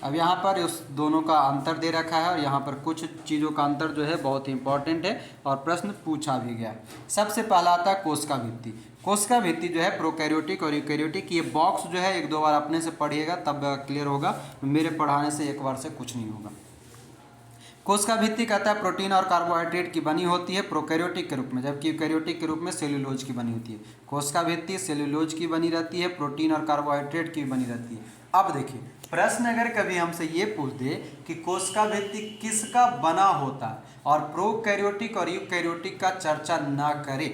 अब यहाँ पर उस दोनों का अंतर दे रखा है और यहाँ पर कुछ चीज़ों का अंतर जो है बहुत ही इंपॉर्टेंट है और प्रश्न पूछा भी गया। सबसे पहला आता है कोशिका भित्ति। कोशिका भित्ति जो है प्रोकैरियोटिक और यूकैरियोटिक, ये बॉक्स जो है एक दो बार अपने से पढ़िएगा तब क्लियर होगा, मेरे पढ़ाने से एक बार से कुछ नहीं होगा। कोशिका भित्ति कहता है प्रोटीन और कार्बोहाइड्रेट की बनी होती है प्रोकैरियोटिक के रूप में, जबकि यूकैरियोटिक के रूप में सेल्यूलोज की बनी होती है। कोशिका भित्ति सेल्यूलोज की बनी रहती है, प्रोटीन और कार्बोहाइड्रेट की बनी रहती है। अब देखिए प्रश्न अगर कभी हमसे ये पूछ दे कि कोशिका भित्ति किसका बना होता है और प्रोकैरियोटिक और यूकैरियोटिक का चर्चा ना करे,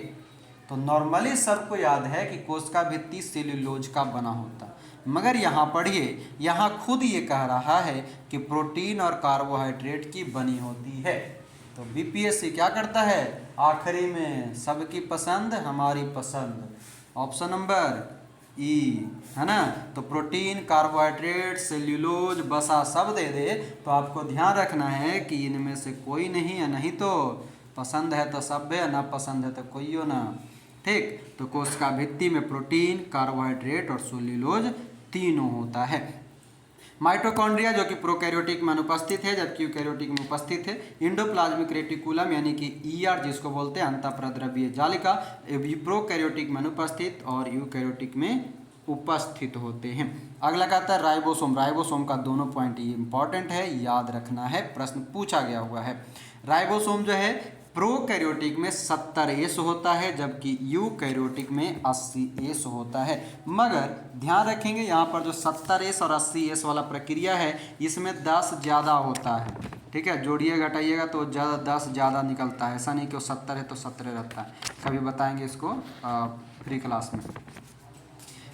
तो नॉर्मली सबको याद है कि कोशिका भित्ति सेल्यूलोज का बना होता है। मगर यहाँ पढ़िए, यहाँ खुद ये कह रहा है कि प्रोटीन और कार्बोहाइड्रेट की बनी होती है। तो बीपीएससी क्या करता है, आखिरी में सबकी पसंद हमारी पसंद, ऑप्शन नंबर ई है ना। तो प्रोटीन, कार्बोहाइड्रेट, सेल्यूलोज, वसा सब दे दे तो आपको ध्यान रखना है कि इनमें से कोई नहीं है, नहीं तो पसंद है तो सब है, ना पसंद है तो कोई हो ना। ठीक, तो कोशिका भित्ति में प्रोटीन, कार्बोहाइड्रेट और सेल्यूलोज तीनों होता है। माइटोकॉन्ड्रिया जो कि प्रोकैरियोटिक में अनुपस्थित है जबकि यूकैरियोटिक में उपस्थित है। इंडोप्लाज्मिक रेटिकुलम यानी कि ईआर जिसको बोलते हैं अंतःप्रद्रव्यीय जालिका, प्रोकैरियोटिक में अनुपस्थित और यूकैरियोटिक में उपस्थित होते हैं। अगला कहता है राइबोसोम। राइबोसोम का दोनों पॉइंट ये इंपॉर्टेंट है, याद रखना है, प्रश्न पूछा गया हुआ है। राइबोसोम जो है प्रोकैरियोटिक में 70S होता है जबकि यूकैरियोटिक में 80S होता है। मगर ध्यान रखेंगे यहाँ पर जो 70S और 80S वाला प्रक्रिया है इसमें 10 ज़्यादा होता है। ठीक है, जोड़िए घटाइएगा तो ज़्यादा 10 ज़्यादा निकलता है, ऐसा नहीं कि वो 70 है तो 17 रहता है। कभी बताएंगे इसको फ्री क्लास में,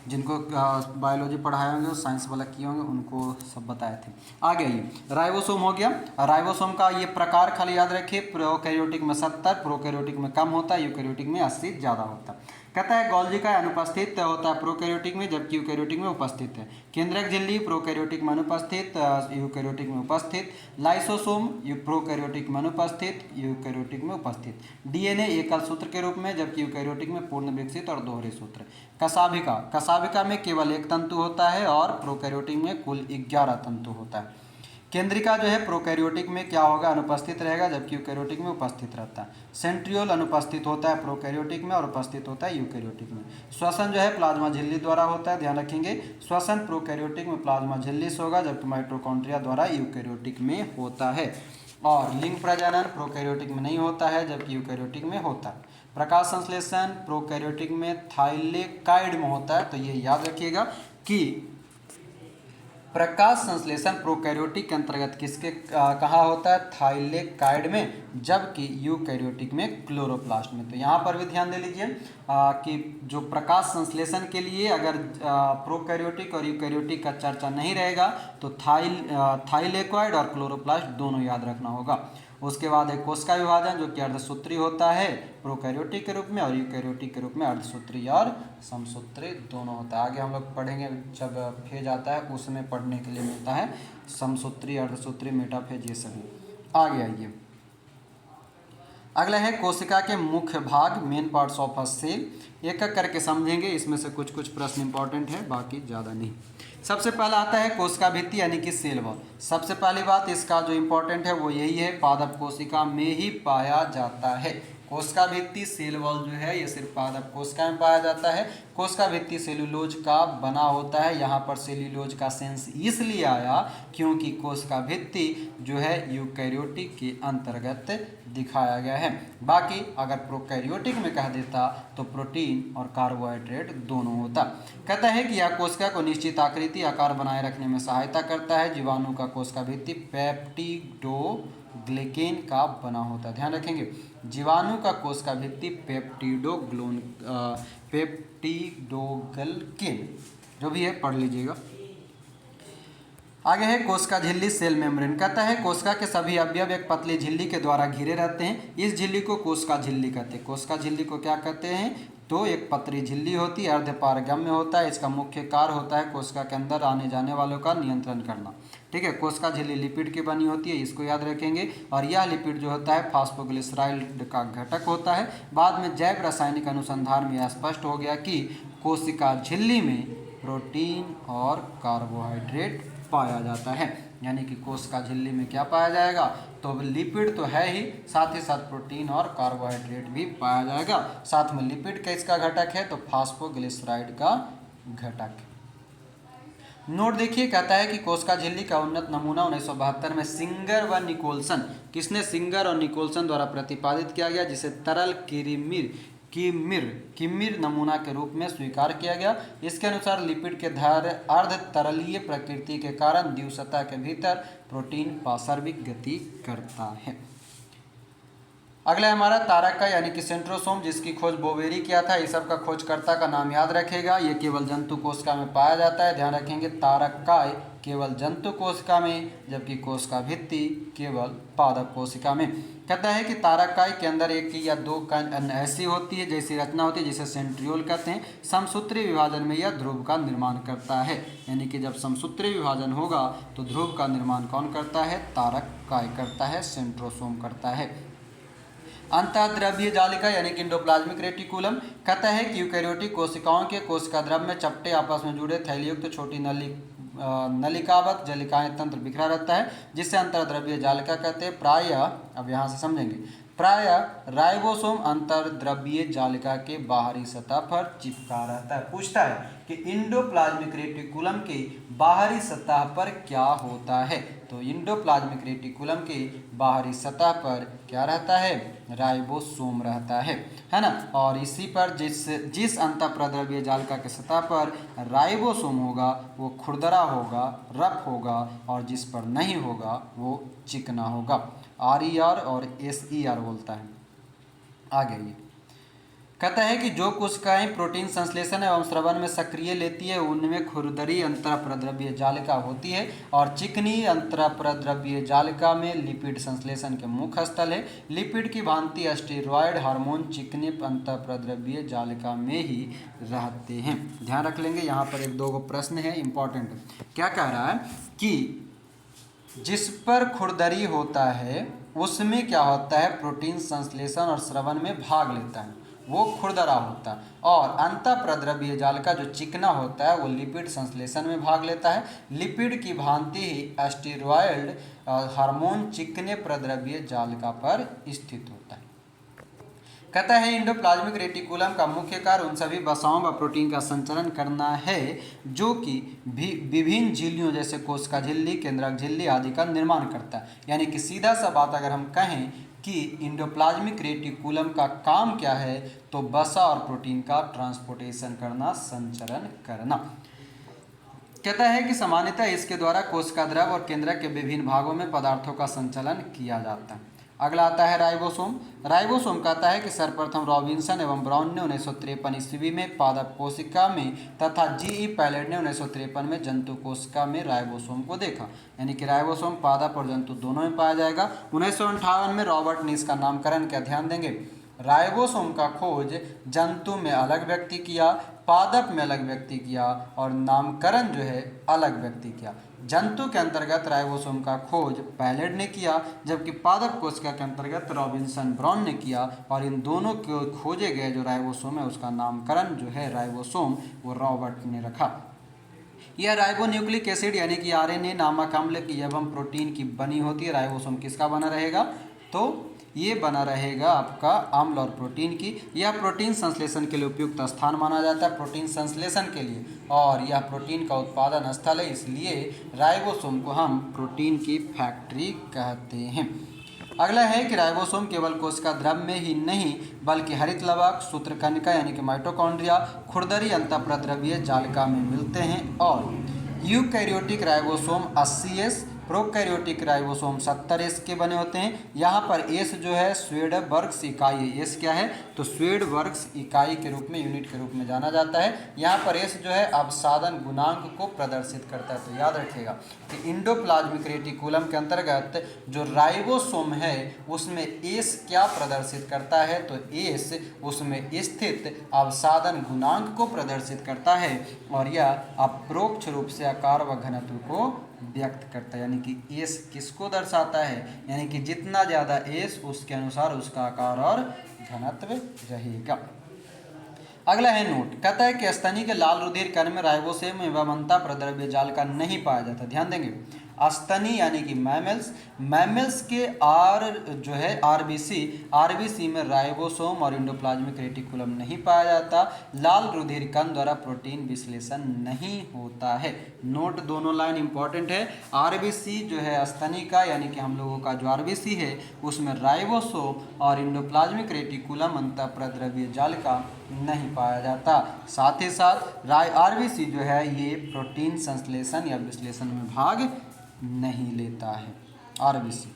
जिनको बायोलॉजी पढ़ाए होंगे, साइंस वाला किए होंगे, उनको सब बताए थे। आगे आइए, राइबोसोम हो गया। राइबोसोम का ये प्रकार खाली याद रखिए, प्रोकैरियोटिक में 70, प्रोकैरियोटिक में कम होता है, यूकैरियोटिक में 80 ज़्यादा होता है। कहता है गोल्जी का अनुपस्थित होता है प्रोकैरियोटिक में जबकि यूकैरियोटिक में उपस्थित है। केंद्रक झिल्ली प्रोकैरियोटिक में अनुपस्थित, यूकैरियोटिक में उपस्थित। लाइसोसोम प्रोकैरियोटिक में अनुपस्थित, यूकैरियोटिक में उपस्थित। डीएनए एकल सूत्र के रूप में जबकि यूकैरियोटिक में पूर्ण विकसित और दोहरे सूत्र। कशाभिका में केवल एक तंतु होता है और प्रोकैरियोटिक में कुल 11 तंतु होता है। केंद्रिका जो है प्रोकैरियोटिक में क्या होगा, अनुपस्थित रहेगा जबकि यूकैरियोटिक में उपस्थित रहता है। सेंट्रियोल अनुपस्थित होता है प्रोकैरियोटिक में और उपस्थित होता है यूकैरियोटिक में। श्वसन जो है प्लाज्मा झिल्ली द्वारा होता है, ध्यान रखेंगे, श्वसन प्रोकैरियोटिक में प्लाज्मा झिल्ली से होगा जबकि माइटोकॉन्ड्रिया द्वारा यूकैरियोटिक में होता है। और लिंग प्रजनन प्रोकैरियोटिक में नहीं होता है जबकि यूकैरियोटिक में होता है। प्रकाश संश्लेषण प्रोकैरियोटिक में थाइलेकाइड में होता है। तो ये याद रखिएगा कि प्रकाश संश्लेषण प्रोकैरियोटिक के अंतर्गत किसके कहाँ होता है? थाइलेकाइड में, जबकि यूकैरियोटिक में क्लोरोप्लास्ट में। तो यहाँ पर भी ध्यान दे लीजिए कि जो प्रकाश संश्लेषण के लिए अगर प्रोकैरियोटिक और यूकैरियोटिक का चर्चा नहीं रहेगा तो थाइलेकॉइड और क्लोरोप्लास्ट दोनों याद रखना होगा। उसके बाद है कोशिका विभाजन, जो कि अर्धसूत्री होता है प्रोकैरियोटिक के रूप में, और यूकैरियोटिक के रूप में अर्धसूत्री और समसूत्री दोनों होता है। आगे हम लोग पढ़ेंगे जब फेज आता है उसमें पढ़ने के लिए मिलता है समसूत्री, अर्धसूत्री, मेटाफेज, ये सभी। आगे आइए, अगला है कोशिका के मुख्य भाग, main parts of a cell. एक एक करके समझेंगे, इसमें से कुछ कुछ प्रश्न इंपॉर्टेंट है, बाकी ज़्यादा नहीं। सबसे पहला आता है कोशिका भित्ति यानी कि सेल वॉल। सबसे पहली बात इसका जो इम्पोर्टेंट है वो यही है, पादप कोशिका में ही पाया जाता है। कोशिका भित्ति सेल वॉल जो है ये सिर्फ पादप कोशिका में पाया जाता है। कोशिका भित्ति सेल्यूलोज का बना होता है। यहाँ पर सेल्यूलोज का सेंस इसलिए आया क्योंकि कोशिका भित्ति जो है यूकैरियोटिक के अंतर्गत दिखाया गया है। बाकी अगर प्रोकैरियोटिक में कह देता तो प्रोटीन और कार्बोहाइड्रेट दोनों होता। कहता है कि यह कोशिका को निश्चित आकृति आकार बनाए रखने में सहायता करता है। जीवाणु का कोशिका भित्ति पेप्टिडोग्लिकेन का बना होता है। ध्यान रखेंगे, जीवाणु का कोशिका भित्ति पेप्टिडोग्लिकेन जो भी है पढ़ लीजिएगा। आगे है कोशिका झिल्ली, सेल मेम्ब्रेन। कहता है कोशिका के सभी अवयव एक पतली झिल्ली के द्वारा घिरे रहते हैं। इस झिल्ली को कोशिका झिल्ली कहते हैं। कोशिका झिल्ली को क्या कहते हैं? तो एक पतली झिल्ली होती है, अर्धपारगम्य होता है। इसका मुख्य कार्य होता है कोशिका के अंदर आने जाने वालों का नियंत्रण करना। ठीक है, कोशिका झिल्ली लिपिड की बनी होती है, इसको याद रखेंगे। और यह लिपिड जो होता है फास्फोग्लिसराइड का घटक होता है। बाद में जैव रासायनिक अनुसंधान में यह स्पष्ट हो गया कि कोशिका झिल्ली में प्रोटीन और कार्बोहाइड्रेट पाया जाता है। यानी कि कोशिका झिल्ली में क्या पाया जाएगा? तो लिपिड तो है ही, साथ ही साथ प्रोटीन और कार्बोहाइड्रेट भी पाया जाएगा। साथ में लिपिड किसका घटक है? तो फास्फोग्लिसराइड का घटक। नोट देखिए, कहता है कि कोशिका झिल्ली का उन्नत नमूना 1972 में सिंगर व निकोलसन, किसने? सिंगर और निकोलसन द्वारा प्रतिपादित किया गया, जिसे तरल किमिर नमूना के रूप में स्वीकार किया गया। इसके अनुसार लिपिड के अर्ध तरलीय प्रकृति के कारण द्युसतह के भीतर प्रोटीन पार्श्विक गति करता है। अगला है हमारा तारक यानी कि सेंट्रोसोम, जिसकी खोज बोवेरी किया था। इस सब का खोजकर्ता का नाम याद रखेगा। ये केवल जंतु कोशिका में पाया जाता है। ध्यान रखेंगे, तारकाय केवल जंतु कोशिका में, जबकि कोशिका भित्ति केवल पादप कोशिका में। कहता है कि तारकाय के अंदर एक या दो कण ऐसी होती है, जैसी रचना होती है, जिसे सेंट्रियोल कहते हैं। समसूत्री विभाजन में यह ध्रुव का निर्माण करता है। यानी कि जब समसूत्री विभाजन होगा तो ध्रुव का निर्माण कौन करता है? तारकाय करता है, सेंट्रोसोम करता है। अंतःद्रव्यीय जालिका यानी कि एंडोप्लाज्मिक रेटिकुलम। कहता है कि यूकैरियोटिक कोशिकाओं के कोशिका द्रव में चपटे आपस में जुड़े थैलीयुक्त छोटी नलिकावत जलिकाएं तंत्र बिखरा रहता है, जिसे अंतर्द्रव्यीय जालिका कहते हैं। प्रायः, अब यहाँ से समझेंगे, प्रायः राइबोसोम अंतर्द्रव्यीय जालिका के बाहरी सतह पर चिपका रहता है। पूछता है कि इंडोप्लाज्मिक रेटिकुलम के बाहरी सतह पर क्या होता है? तो इंडोप्लाज्मिक रेटिकुलम के बाहरी सतह पर क्या रहता है? राइबोसोम रहता है ना। और इसी पर जिस अंतःप्रद्रव्यीय जालिका के सतह पर राइबोसोम होगा वो खुरदरा होगा, रफ होगा, और जिस पर नहीं होगा वो चिकना होगा। RER और SER बोलता है। आगे ये कहता है कि जो कोशिकाएं प्रोटीन संश्लेषण एवं स्रवण में सक्रिय लेती है उनमें खुरदरी अंतःप्रद्रव्यीय जालिका होती है, और चिकनी अंतःप्रद्रव्यीय जालिका में लिपिड संश्लेषण के मुख्य स्थल है। लिपिड की भांति स्टेरॉयड हार्मोन चिकनी अंतःप्रद्रव्यीय जालिका में ही रहते हैं। ध्यान रख लेंगे, यहाँ पर एक दो प्रश्न है इंपॉर्टेंट। क्या कह रहा है कि जिस पर खुरदरी होता है उसमें क्या होता है? प्रोटीन संश्लेषण और स्रवण में भाग लेता है, वो खुरदरा होता है। और अंतःप्रद्रव्यीय जालिका जो चिकना होता है वो लिपिड संश्लेषण में भाग लेता है। लिपिड की भांति ही स्टेरॉयड हार्मोन चिकने प्रद्रव्यीय जालिका पर स्थित होता है। कहता है इंडोप्लाज्मिक रेटिकुलम का मुख्य कार्य उन सभी वसाओं व प्रोटीन का संचरण करना है जो कि विभिन्न झिल्लियों जैसे कोशिका झिल्ली, केंद्रक झिल्ली आदि का निर्माण करता है। यानी कि सीधा सा बात अगर हम कहें कि इंडोप्लाज्मिक रेटिकुलम का काम क्या है, तो वसा और प्रोटीन का ट्रांसपोर्टेशन करना, संचरण करना। कहता है कि सामान्यतः इसके द्वारा कोशिका द्रव और केंद्रक के विभिन्न भागों में पदार्थों का संचलन किया जाता है। अगला आता है राइबोसोम। राइबोसोम कहता है कि सर्वप्रथम रॉबिन्सन एवं ब्राउन ने 1953 ईस्वी में पादप कोशिका में तथा जी.ई. पैलेट ने 1953 में जंतु कोशिका में राइबोसोम को देखा। यानी कि राइबोसोम पादप और जंतु दोनों में पाया जाएगा। 1958 में रॉबर्ट ने इसका नामकरण क्या, ध्यान देंगे, राइबोसोम का खोज जंतु में अलग व्यक्ति किया, पादप में अलग व्यक्ति किया और नामकरण जो है अलग व्यक्ति किया। जंतु के अंतर्गत राइबोसोम का खोज पैलेट ने किया, जबकि पादप कोशिका के अंतर्गत रॉबिन्सन ब्राउन ने किया और इन दोनों के खोजे गए जो राइबोसोम है उसका नामकरण जो है राइबोसोम वो रॉबर्ट ने रखा। यह राइबोन्यूक्लिक एसिड यानी कि आरएनए नामक अम्ल की एवं प्रोटीन की बनी होती है। राइबोसोम किसका बना रहेगा, तो ये बना रहेगा आपका अम्ल और प्रोटीन की। यह प्रोटीन संश्लेषण के लिए उपयुक्त स्थान माना जाता है, प्रोटीन संश्लेषण के लिए, और यह प्रोटीन का उत्पादन स्थल है, इसलिए राइबोसोम को हम प्रोटीन की फैक्ट्री कहते हैं। अगला है कि राइबोसोम केवल कोशिका द्रव में ही नहीं बल्कि हरित लवक, सूत्रकणिका यानी कि माइटोकॉन्ड्रिया, खुरदरी अंतःप्रद्रव्य जालिका में मिलते हैं। और eukaryotic ribosome 80S, prokaryotic ribosome 70S के बने होते हैं। यहाँ पर S जो है स्वेडबर्ग्स इकाई है। S क्या है, तो स्वेडबर्ग्स इकाई के रूप में, यूनिट के रूप में जाना जाता है। यहाँ पर S जो है अवसादन गुणांक को प्रदर्शित करता है। तो याद रखिएगा कि इंडोप्लाज्मिक रेटिकुलम के अंतर्गत जो राइबोसोम है उसमें S क्या प्रदर्शित करता है, तो S उसमें स्थित अवसादन गुणांक को प्रदर्शित करता है और यह अप्रोक्ष रूप से आकार व घनत्व को व्यक्त करता है। यानी कि एस किसको दर्शाता है, यानी कि जितना ज़्यादा एस उसके अनुसार उसका आकार और घनत्व रहेगा। अगला है नोट, कहता है कि स्तनी के लाल रुधिर कण में राइबोसोम एवं अंतःप्रद्रव्य जालिका नहीं पाया जाता। ध्यान देंगे, स्तनी यानी कि मैमल्स के जो है आरबीसी में राइबोसोम और इंडोप्लाज्मिक रेटिकुलम नहीं पाया जाता। लाल रुधिर कण द्वारा प्रोटीन विश्लेषण नहीं होता है। नोट, दोनों लाइन इंपॉर्टेंट है। आरबीसी जो है स्तनी का यानी कि हम लोगों का जो आरबीसी है उसमें राइबोसोम और इंडोप्लाज्मिक रेटिकुलम अंतःप्रद्रव्य जालिका नहीं पाया जाता। साथ ही साथ आरबीसी जो है ये प्रोटीन संश्लेषण या विश्लेषण में भाग नहीं लेता है आरबीसी।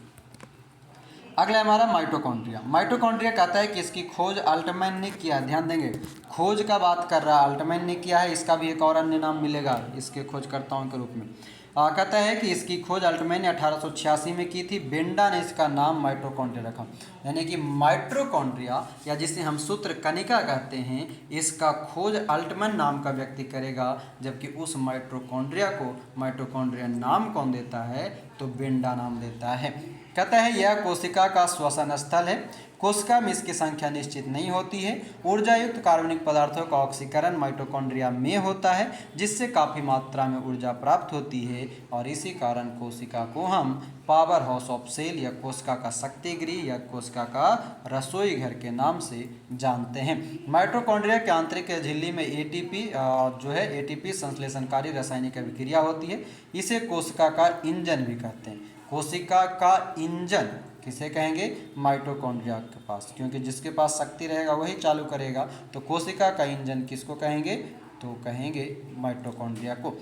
अगला हमारा माइटोकॉन्ड्रिया। माइटोकॉन्ड्रिया कहता है कि इसकी खोज अल्टमैन ने किया। ध्यान देंगे, खोज का बात कर रहा है, अल्टमैन ने किया है। इसका भी एक और अन्य नाम मिलेगा इसके खोजकर्ताओं के रूप में। कहता है कि इसकी खोज अल्टमैन ने 1886 में की थी। बेंडा ने इसका नाम माइटोकॉन्ड्रिया रखा। यानी कि माइटोकॉन्ड्रिया या जिसे हम सूत्रकणिका कहते हैं इसका खोज अल्टमैन नाम का व्यक्ति करेगा, जबकि उस माइटोकॉन्ड्रिया को माइटोकॉन्ड्रिया नाम कौन देता है, तो बेंडा नाम देता है। कहता है यह कोशिका का श्वसन स्थल है। कोशिका में इसकी संख्या निश्चित नहीं होती है। ऊर्जा युक्त कार्बनिक पदार्थों का ऑक्सीकरण माइटोकॉन्ड्रिया में होता है, जिससे काफ़ी मात्रा में ऊर्जा प्राप्त होती है और इसी कारण कोशिका को हम पावर हाउस ऑफ सेल या कोशिका का शक्ति गृह या कोशिका का रसोई घर के नाम से जानते हैं। माइटोकॉन्ड्रिया के आंतरिक झिल्ली में एटीपी संश्लेषणकारी रासायनिक अभिक्रिया होती है। इसे कोशिका का इंजन भी कहते हैं। कोशिका का इंजन किसे कहेंगे, माइटोकॉन्ड्रिया के पास, क्योंकि जिसके पास शक्ति रहेगा वही चालू करेगा। तो कोशिका का इंजन किसको कहेंगे, तो कहेंगे माइटोकॉन्ड्रिया को।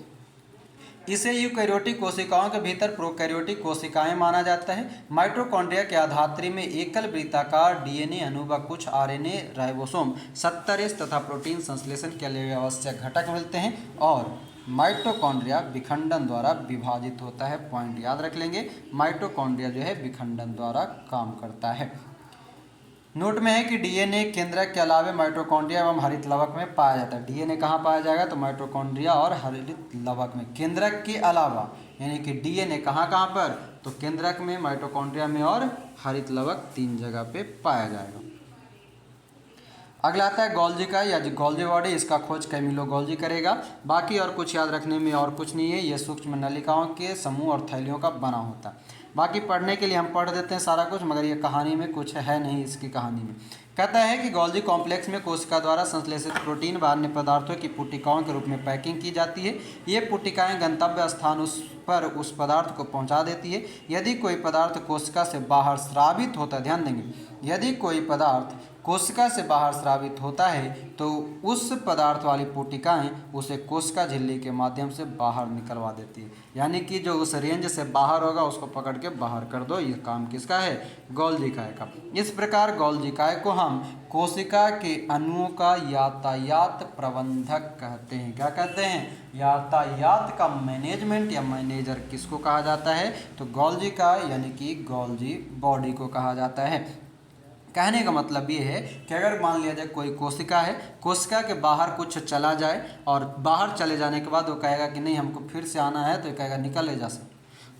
इसे यूकैरियोटिक कोशिकाओं के भीतर प्रोकैरियोटिक कोशिकाएं माना जाता है। माइटोकॉन्ड्रिया के आधात्री में एकल वृत्ताकार डीएनए अणु व कुछ आरएनए राइबोसोम 70S तथा प्रोटीन संश्लेषण के लिए आवश्यक घटक मिलते हैं और माइटोकॉन्ड्रिया विखंडन द्वारा विभाजित होता है। पॉइंट याद रख लेंगे, माइटोकॉन्ड्रिया जो है विखंडन द्वारा काम करता है। नोट में है कि डीएनए केंद्रक के अलावे माइटोकॉन्ड्रिया एवं हरित लवक में पाया जाता है। डीएनए कहाँ पाया जाएगा, तो माइटोकॉन्ड्रिया और हरित लवक में। केंद्रक के अलावा यानी कि डीएनए कहाँ कहाँ पर, तो केंद्रक में, माइटोकॉन्ड्रिया में और हरित लवक 3 जगह पे पाया जाएगा। अगला आता है गोल्जी का या गोल्जी बॉडी। इसका खोज कैमिलो गोल्जी करेगा। बाकी और कुछ याद रखने में और कुछ नहीं है। ये सूक्ष्म नलिकाओं के समूह और थैलियों का बना होता है। बाकी पढ़ने के लिए हम पढ़ देते हैं सारा कुछ, मगर ये कहानी में कुछ है नहीं। इसकी कहानी में कहता है कि गोल्जी कॉम्प्लेक्स में कोशिका द्वारा संश्लेषित प्रोटीन व अन्य पदार्थों की पुटिकाओं के रूप में पैकिंग की जाती है। ये पुटिकाएं गंतव्य स्थान उस पदार्थ को पहुंचा देती है। यदि कोई पदार्थ कोशिका से बाहर स्रावित होता है, ध्यान देंगे, यदि कोई पदार्थ कोशिका से बाहर स्रावित होता है तो उस पदार्थ वाली पुटिकाएं उसे कोशिका झिल्ली के माध्यम से बाहर निकलवा देती है। यानी कि जो उस रेंज से बाहर होगा उसको पकड़ के बाहर कर दो, ये काम किसका है? गोल्जी काय का। इस प्रकार गोल्जी काय को हम कोशिका के अणुओं का यातायात प्रबंधक कहते हैं। क्या कहते हैं? यातायात का मैनेजमेंट या मैनेजर किसको कहा जाता है? तो गोल्जी काय यानी कि गोल्जी बॉडी को कहा जाता है। कहने का मतलब ये है कि अगर मान लिया जाए कोई कोशिका है, कोशिका के बाहर कुछ चला जाए और बाहर चले जाने के बाद वो कहेगा कि नहीं हमको फिर से आना है, तो ये कहेगा निकल जा सर,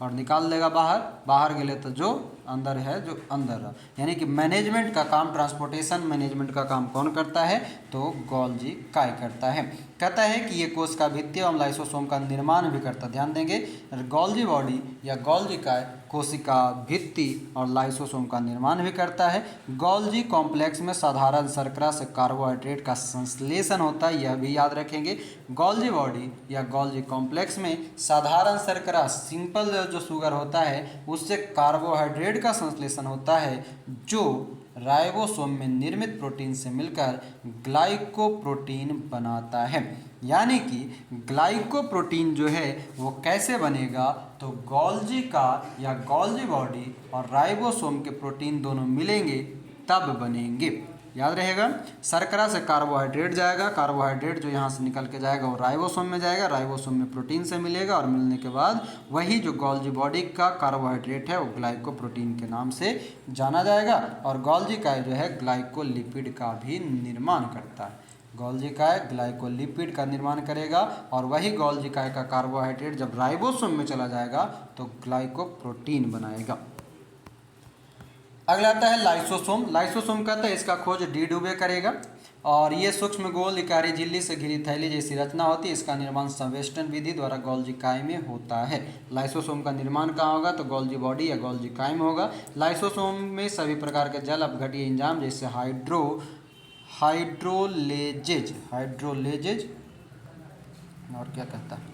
और निकाल देगा बाहर। बाहर गेले तो जो अंदर है जो अंदर रहा। यानी कि मैनेजमेंट का काम, ट्रांसपोर्टेशन मैनेजमेंट का काम कौन करता है? तो गोल्जी काय करता है। कहता है कि ये कोशिका भित्ति एवं लाइसोसोम का निर्माण भी करता है। ध्यान देंगे, गोल्जी बॉडी या गोल्जी काय कोशिका भित्ति और लाइसोसोम का निर्माण भी करता है। गोल्जी कॉम्प्लेक्स में साधारण शर्करा से कार्बोहाइड्रेट का संश्लेषण होता है, यह भी याद रखेंगे। गोल्जी बॉडी या गोल्जी कॉम्प्लेक्स में साधारण शर्करा, सिंपल जो शुगर होता है, उससे कार्बोहाइड्रेट का संश्लेषण होता है, जो राइबोसोम में निर्मित प्रोटीन से मिलकर ग्लाइकोप्रोटीन बनाता है। यानी कि ग्लाइकोप्रोटीन जो है वो कैसे बनेगा? तो गोल्जी का या गोल्जी बॉडी और राइबोसोम के प्रोटीन दोनों मिलेंगे तब बनेंगे। याद रहेगा, शर्करा से कार्बोहाइड्रेट जाएगा, कार्बोहाइड्रेट जो यहाँ से निकल के जाएगा वो राइबोसोम में जाएगा, राइबोसोम में प्रोटीन से मिलेगा और मिलने के बाद वही जो गोल्जी बॉडी का कार्बोहाइड्रेट है वो ग्लाइकोप्रोटीन के नाम से जाना जाएगा। और गोल्जी काय जो है ग्लाइकोलिपिड का भी निर्माण करता है। गोल्जी काय ग्लाइकोलिपिड का निर्माण करेगा और वही गोल्जी काय का कार्बोहाइड्रेट जब राइबोसोम में चला जाएगा तो ग्लाइकोप्रोटीन बनाएगा। अगला आता है लाइसोसोम। लाइसोसोम कहता है इसका खोज डी डुबे करेगा और ये सूक्ष्म गोल इकाई झिल्ली से घिरी थैली जैसी रचना होती है। इसका निर्माण संवेष्टन विधि द्वारा गोल्जी काय में होता है। लाइसोसोम का निर्माण कहाँ होगा? तो गोल्जी बॉडी या गोल्जी काय में होगा। लाइसोसोम में सभी प्रकार के जल अपघटीय एंजाइम जैसे हाइड्रोलेजेज और क्या कहता है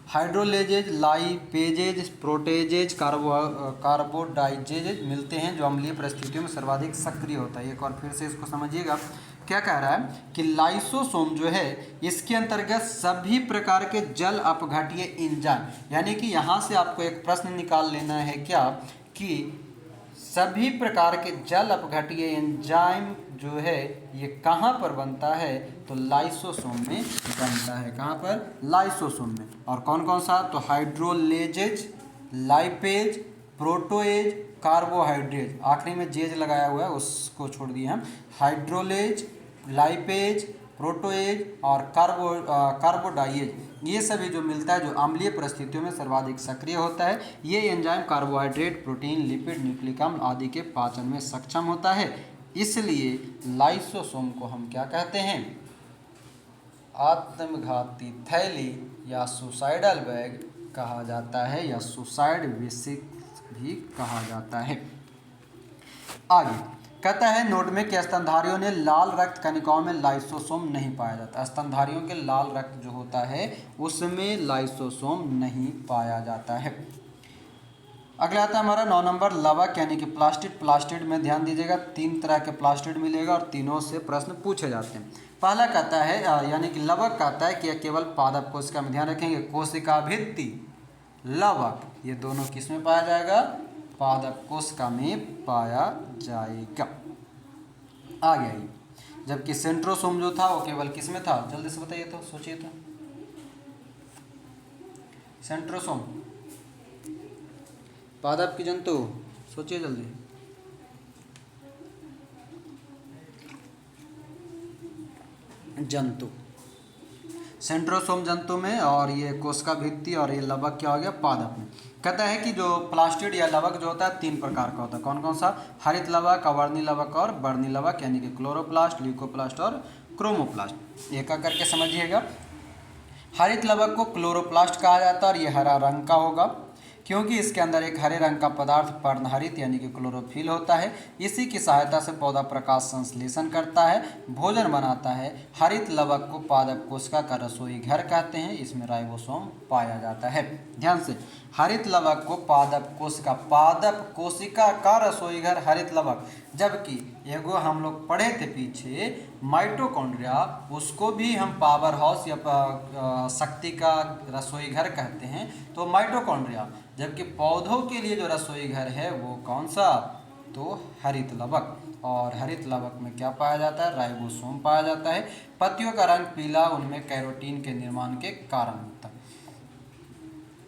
हाइड्रोलेजेज, लाइपेजेज, प्रोटेजेज, कार्बोडाइजेज मिलते हैं, जो अम्लीय परिस्थितियों में सर्वाधिक सक्रिय होता है। एक और फिर से इसको समझिएगा, क्या कह रहा है कि लाइसोसोम जो है इसके अंतर्गत सभी प्रकार के जल अपघटीय एंजाइम, यानी कि यहाँ से आपको एक प्रश्न निकाल लेना है क्या कि सभी प्रकार के जल अपघटीय एंजाइम जो है ये कहाँ पर बनता है? तो लाइसोसोम में बनता है। कहाँ पर? लाइसोसोम में। और कौन कौन सा? तो हाइड्रोलेजेज, लाइपेज, प्रोटोएज, कार्बोहाइड्रेज, आखिरी में जेज लगाया हुआ है उसको छोड़ दिए हम। हाइड्रोलेज, लाइपेज, प्रोटोएज और कार्बोडाइएज, ये सभी जो मिलता है जो अम्लीय परिस्थितियों में सर्वाधिक सक्रिय होता है। ये enzyme carbohydrate, protein, lipid, nucleic अम्ल आदि के पाचन में सक्षम होता है। इसलिए लाइसोसोम को हम क्या कहते हैं? आत्मघाती थैली या सुसाइडल बैग कहा जाता है या सुसाइड वेसिकल भी कहा जाता है। आगे कहता है नोट में कि स्तनधारियों ने लाल रक्त कणिकाओं में लाइसोसोम नहीं पाया जाता। स्तनधारियों के लाल रक्त जो होता है उसमें लाइसोसोम नहीं पाया जाता है। अगला आता है हमारा 9 नंबर लवक यानी कि प्लास्टिड। प्लास्टिड में ध्यान दीजिएगा 3 तरह के प्लास्टिड मिलेगा और तीनों से प्रश्न पूछे जाते हैं। पहला कहता है यानी कि लवक कहता है कि यह केवल पादप कोशिका में, ध्यान रखेंगे कोशिका भित्ति, लवक, ये दोनों किस में पाया जाएगा? पादप कोशिका में पाया जाएगा। आगे आइए, जबकि सेंट्रोसोम जो था वो केवल किस में था? जल्दी से बताइए तो, सोचिए तो। सेंट्रोसोम पादप की जंतु, सोचिए जल्दी। जंतु, सेंट्रोसोम जंतु में, और ये कोशिका भित्ति और ये लवक क्या हो गया? पादप में। कहता है कि जो प्लास्टिड या लवक जो होता है 3 प्रकार का होता है। कौन कौन सा? हरित लवक, अवर्णी लवक और वर्णी लवक, यानी कि क्लोरोप्लास्ट, ल्यूकोप्लास्ट और क्रोमोप्लास्ट। एक एक करके समझिएगा। हरित लवक को क्लोरोप्लास्ट कहा जाता है और ये हरा रंग का होगा क्योंकि इसके अंदर एक हरे रंग का पदार्थ पर्णहरित यानी कि क्लोरोफिल होता है। इसी की सहायता से पौधा प्रकाश संश्लेषण करता है, भोजन बनाता है। हरित लवक को पादप कोशिका का रसोई घर कहते हैं। इसमें राइबोसोम पाया जाता है। ध्यान से, हरित लवक को पादप कोशिका का रसोई घर हरित लवक, जबकि एगो हम लोग पढ़े थे पीछे माइटोकॉन्ड्रिया, उसको भी हम पावर हाउस या शक्ति का रसोई घर कहते हैं, तो माइटोकॉन्ड्रिया। जबकि पौधों के लिए जो रसोई घर है वो कौन सा, तो हरित लवक। और हरित लवक में क्या पाया जाता है, राइबोसोम पाया जाता है। पत्तियों का रंग पीला उनमें कैरोटीन के निर्माण के कारण होता है।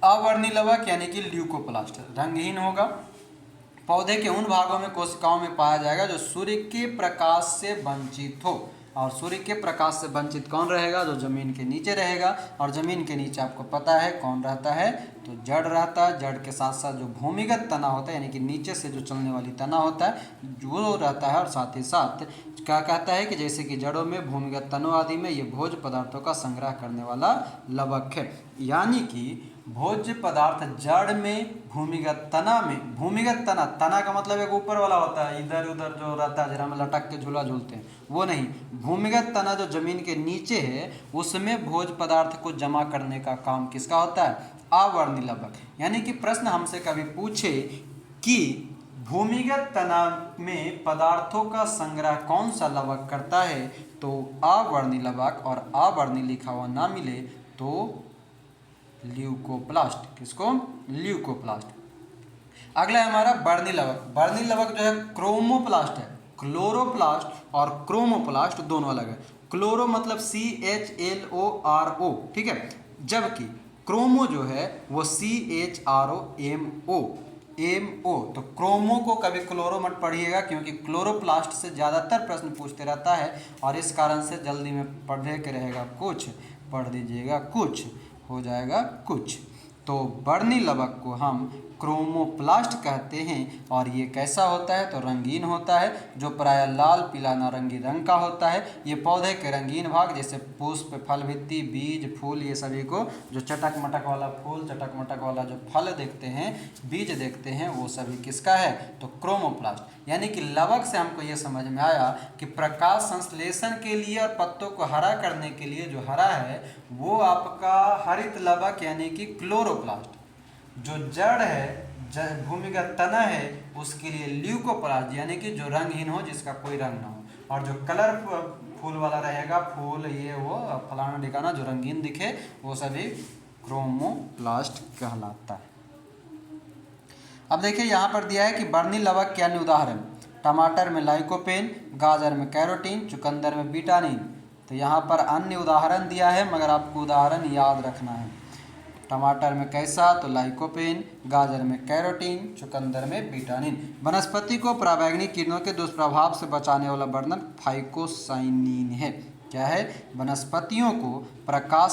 अवर्णी लवक यानी कि ल्यूकोप्लास्ट रंगहीन होगा, पौधे के उन भागों में कोशिकाओं में पाया जाएगा जो सूर्य के प्रकाश से वंचित हो। और सूर्य के प्रकाश से वंचित कौन रहेगा, जो जमीन के नीचे रहेगा। और जमीन के नीचे आपको पता है कौन रहता है, तो जड़ रहता है। जड़ के साथ साथ जो भूमिगत तना होता है यानी कि नीचे से जो चलने वाली तना होता है वो रहता है। और साथ ही साथ क्या कहता है कि जैसे कि जड़ों में, भूमिगत तनों आदि में ये भोज्य पदार्थों का संग्रह करने वाला लवक है। यानी कि भोज्य पदार्थ जड़ में, भूमिगत तना में, भूमिगत तना का मतलब एक ऊपर वाला होता है, इधर उधर जो रहता है जरा में लटक के झूला झूलते हैं, वो नहीं। भूमिगत तना जो जमीन के नीचे है उसमें भोज्य पदार्थ को जमा करने का काम किसका होता है, अवर्णी लवक। यानी कि प्रश्न हमसे कभी पूछे कि भूमिगत तना में पदार्थों का संग्रह कौन सा लवक करता है, तो अवर्णी लवक, और अवर्णी लिखा हुआ ना मिले तो ल्यूकोप्लास्ट। किसको, ल्यूकोप्लास्ट। अगला है हमारा वर्णी लवक। वर्णी लवक जो है क्रोमोप्लास्ट है। क्लोरोप्लास्ट और क्रोमोप्लास्ट दोनों अलग है। क्लोरो मतलब CHLORO, ठीक है, जबकि क्रोमो जो है वो CHROMO। तो क्रोमो को कभी क्लोरो मत पढ़िएगा, क्योंकि क्लोरोप्लास्ट से ज़्यादातर प्रश्न पूछते रहता है और इस कारण से जल्दी में पढ़ने के रहेगा कुछ, पढ़ दीजिएगा कुछ, हो जाएगा कुछ। तो वर्णी लवक को हम क्रोमोप्लास्ट कहते हैं। और ये कैसा होता है, तो रंगीन होता है, जो प्रायः लाल, पीला, नारंगी रंग का होता है। ये पौधे के रंगीन भाग जैसे पुष्प, फल, भित्ति, बीज, फूल, ये सभी को जो चटक मटक वाला फूल, चटक मटक वाला जो फल देखते हैं, बीज देखते हैं, वो सभी किसका है, तो क्रोमोप्लास्ट। यानी कि लवक से हमको ये समझ में आया कि प्रकाश संश्लेषण के लिए और पत्तों को हरा करने के लिए जो हरा है वो आपका हरित लवक यानी कि क्लोरोप्लास्ट। जो जड़ है, भूमिगत तना है, उसके लिए ल्यूकोप्लास्ट यानी कि जो रंगहीन हो, जिसका कोई रंग ना हो। और जो कलर फूल वाला रहेगा, फूल ये वो फलाना ढिकाना जो रंगीन दिखे, वो सभी क्रोमोप्लास्ट कहलाता है। अब देखिए यहाँ पर दिया है कि वर्णी लवक के अन्य उदाहरण, टमाटर में लाइकोपेन, गाजर में कैरोटीन, चुकंदर में बीटानिन। तो यहाँ पर अन्य उदाहरण दिया है, मगर आपको उदाहरण याद रखना है। टमाटर में कैसा, तो लाइकोपेन, गाजर में कैरोटीन, चुकंदर में बीटानिन। वनस्पति को पराबैंगनी किरणों के दुष्प्रभाव से बचाने वाला वर्णन फाइकोसाइनिन है। क्या है, वनस्पतियों को प्रकाश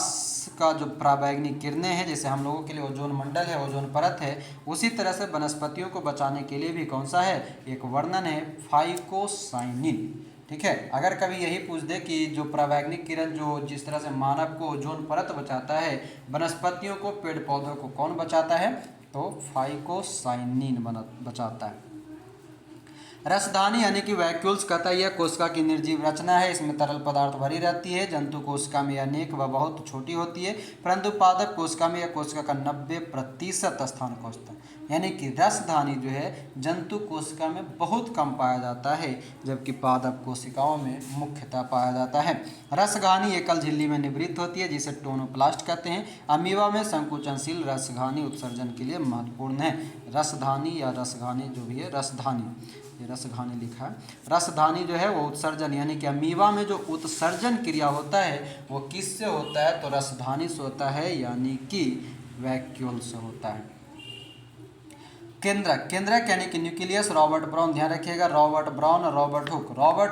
का जो पराबैंगनी किरणें हैं, जैसे हम लोगों के लिए ओजोन मंडल है, ओजोन परत है, उसी तरह से वनस्पतियों को बचाने के लिए भी कौन सा है, एक वर्णन है फाइकोसाइनिन। ठीक है, अगर कभी यही पूछ दे कि जो पराबैंगनी किरण जो जिस तरह से मानव को ओजोन परत बचाता है, वनस्पतियों को, पेड़ पौधों को कौन बचाता है, तो फाइकोसाइनिन बचाता है। रसधानी यानी कि वैक्यूल्स कहता है यह कोशिका की निर्जीव रचना है। इसमें तरल पदार्थ भरी रहती है। जंतु कोशिका में अनेक व बहुत छोटी होती है, परंतु पादप कोशिका में यह कोशिका का 90% स्थान खोजता है। यानी कि रसधानी जो है जंतु कोशिका में बहुत कम पाया जाता है, जबकि पादप कोशिकाओं में मुख्यतः पाया जाता है। रसघानी एकल झिल्ली में निवृत्त होती है, जिसे टोनोप्लास्ट कहते हैं। अमीबा में संकुचनशील रसघानी उत्सर्जन के लिए महत्वपूर्ण है। रसधानी या रसघानी जो भी है, रसधानी, ये रसघानी लिखा है। रसधानी जो है वो उत्सर्जन यानी कि अमीबा में जो उत्सर्जन क्रिया होता है वो किससे होता है, तो रसधानी से होता है, यानी कि वैक्यूल से होता है। केंद्रक यानी कि न्यूक्लियस, रॉबर्ट ब्राउन, ध्यान रखिएगा, रॉबर्ट ब्राउन और रॉबर्ट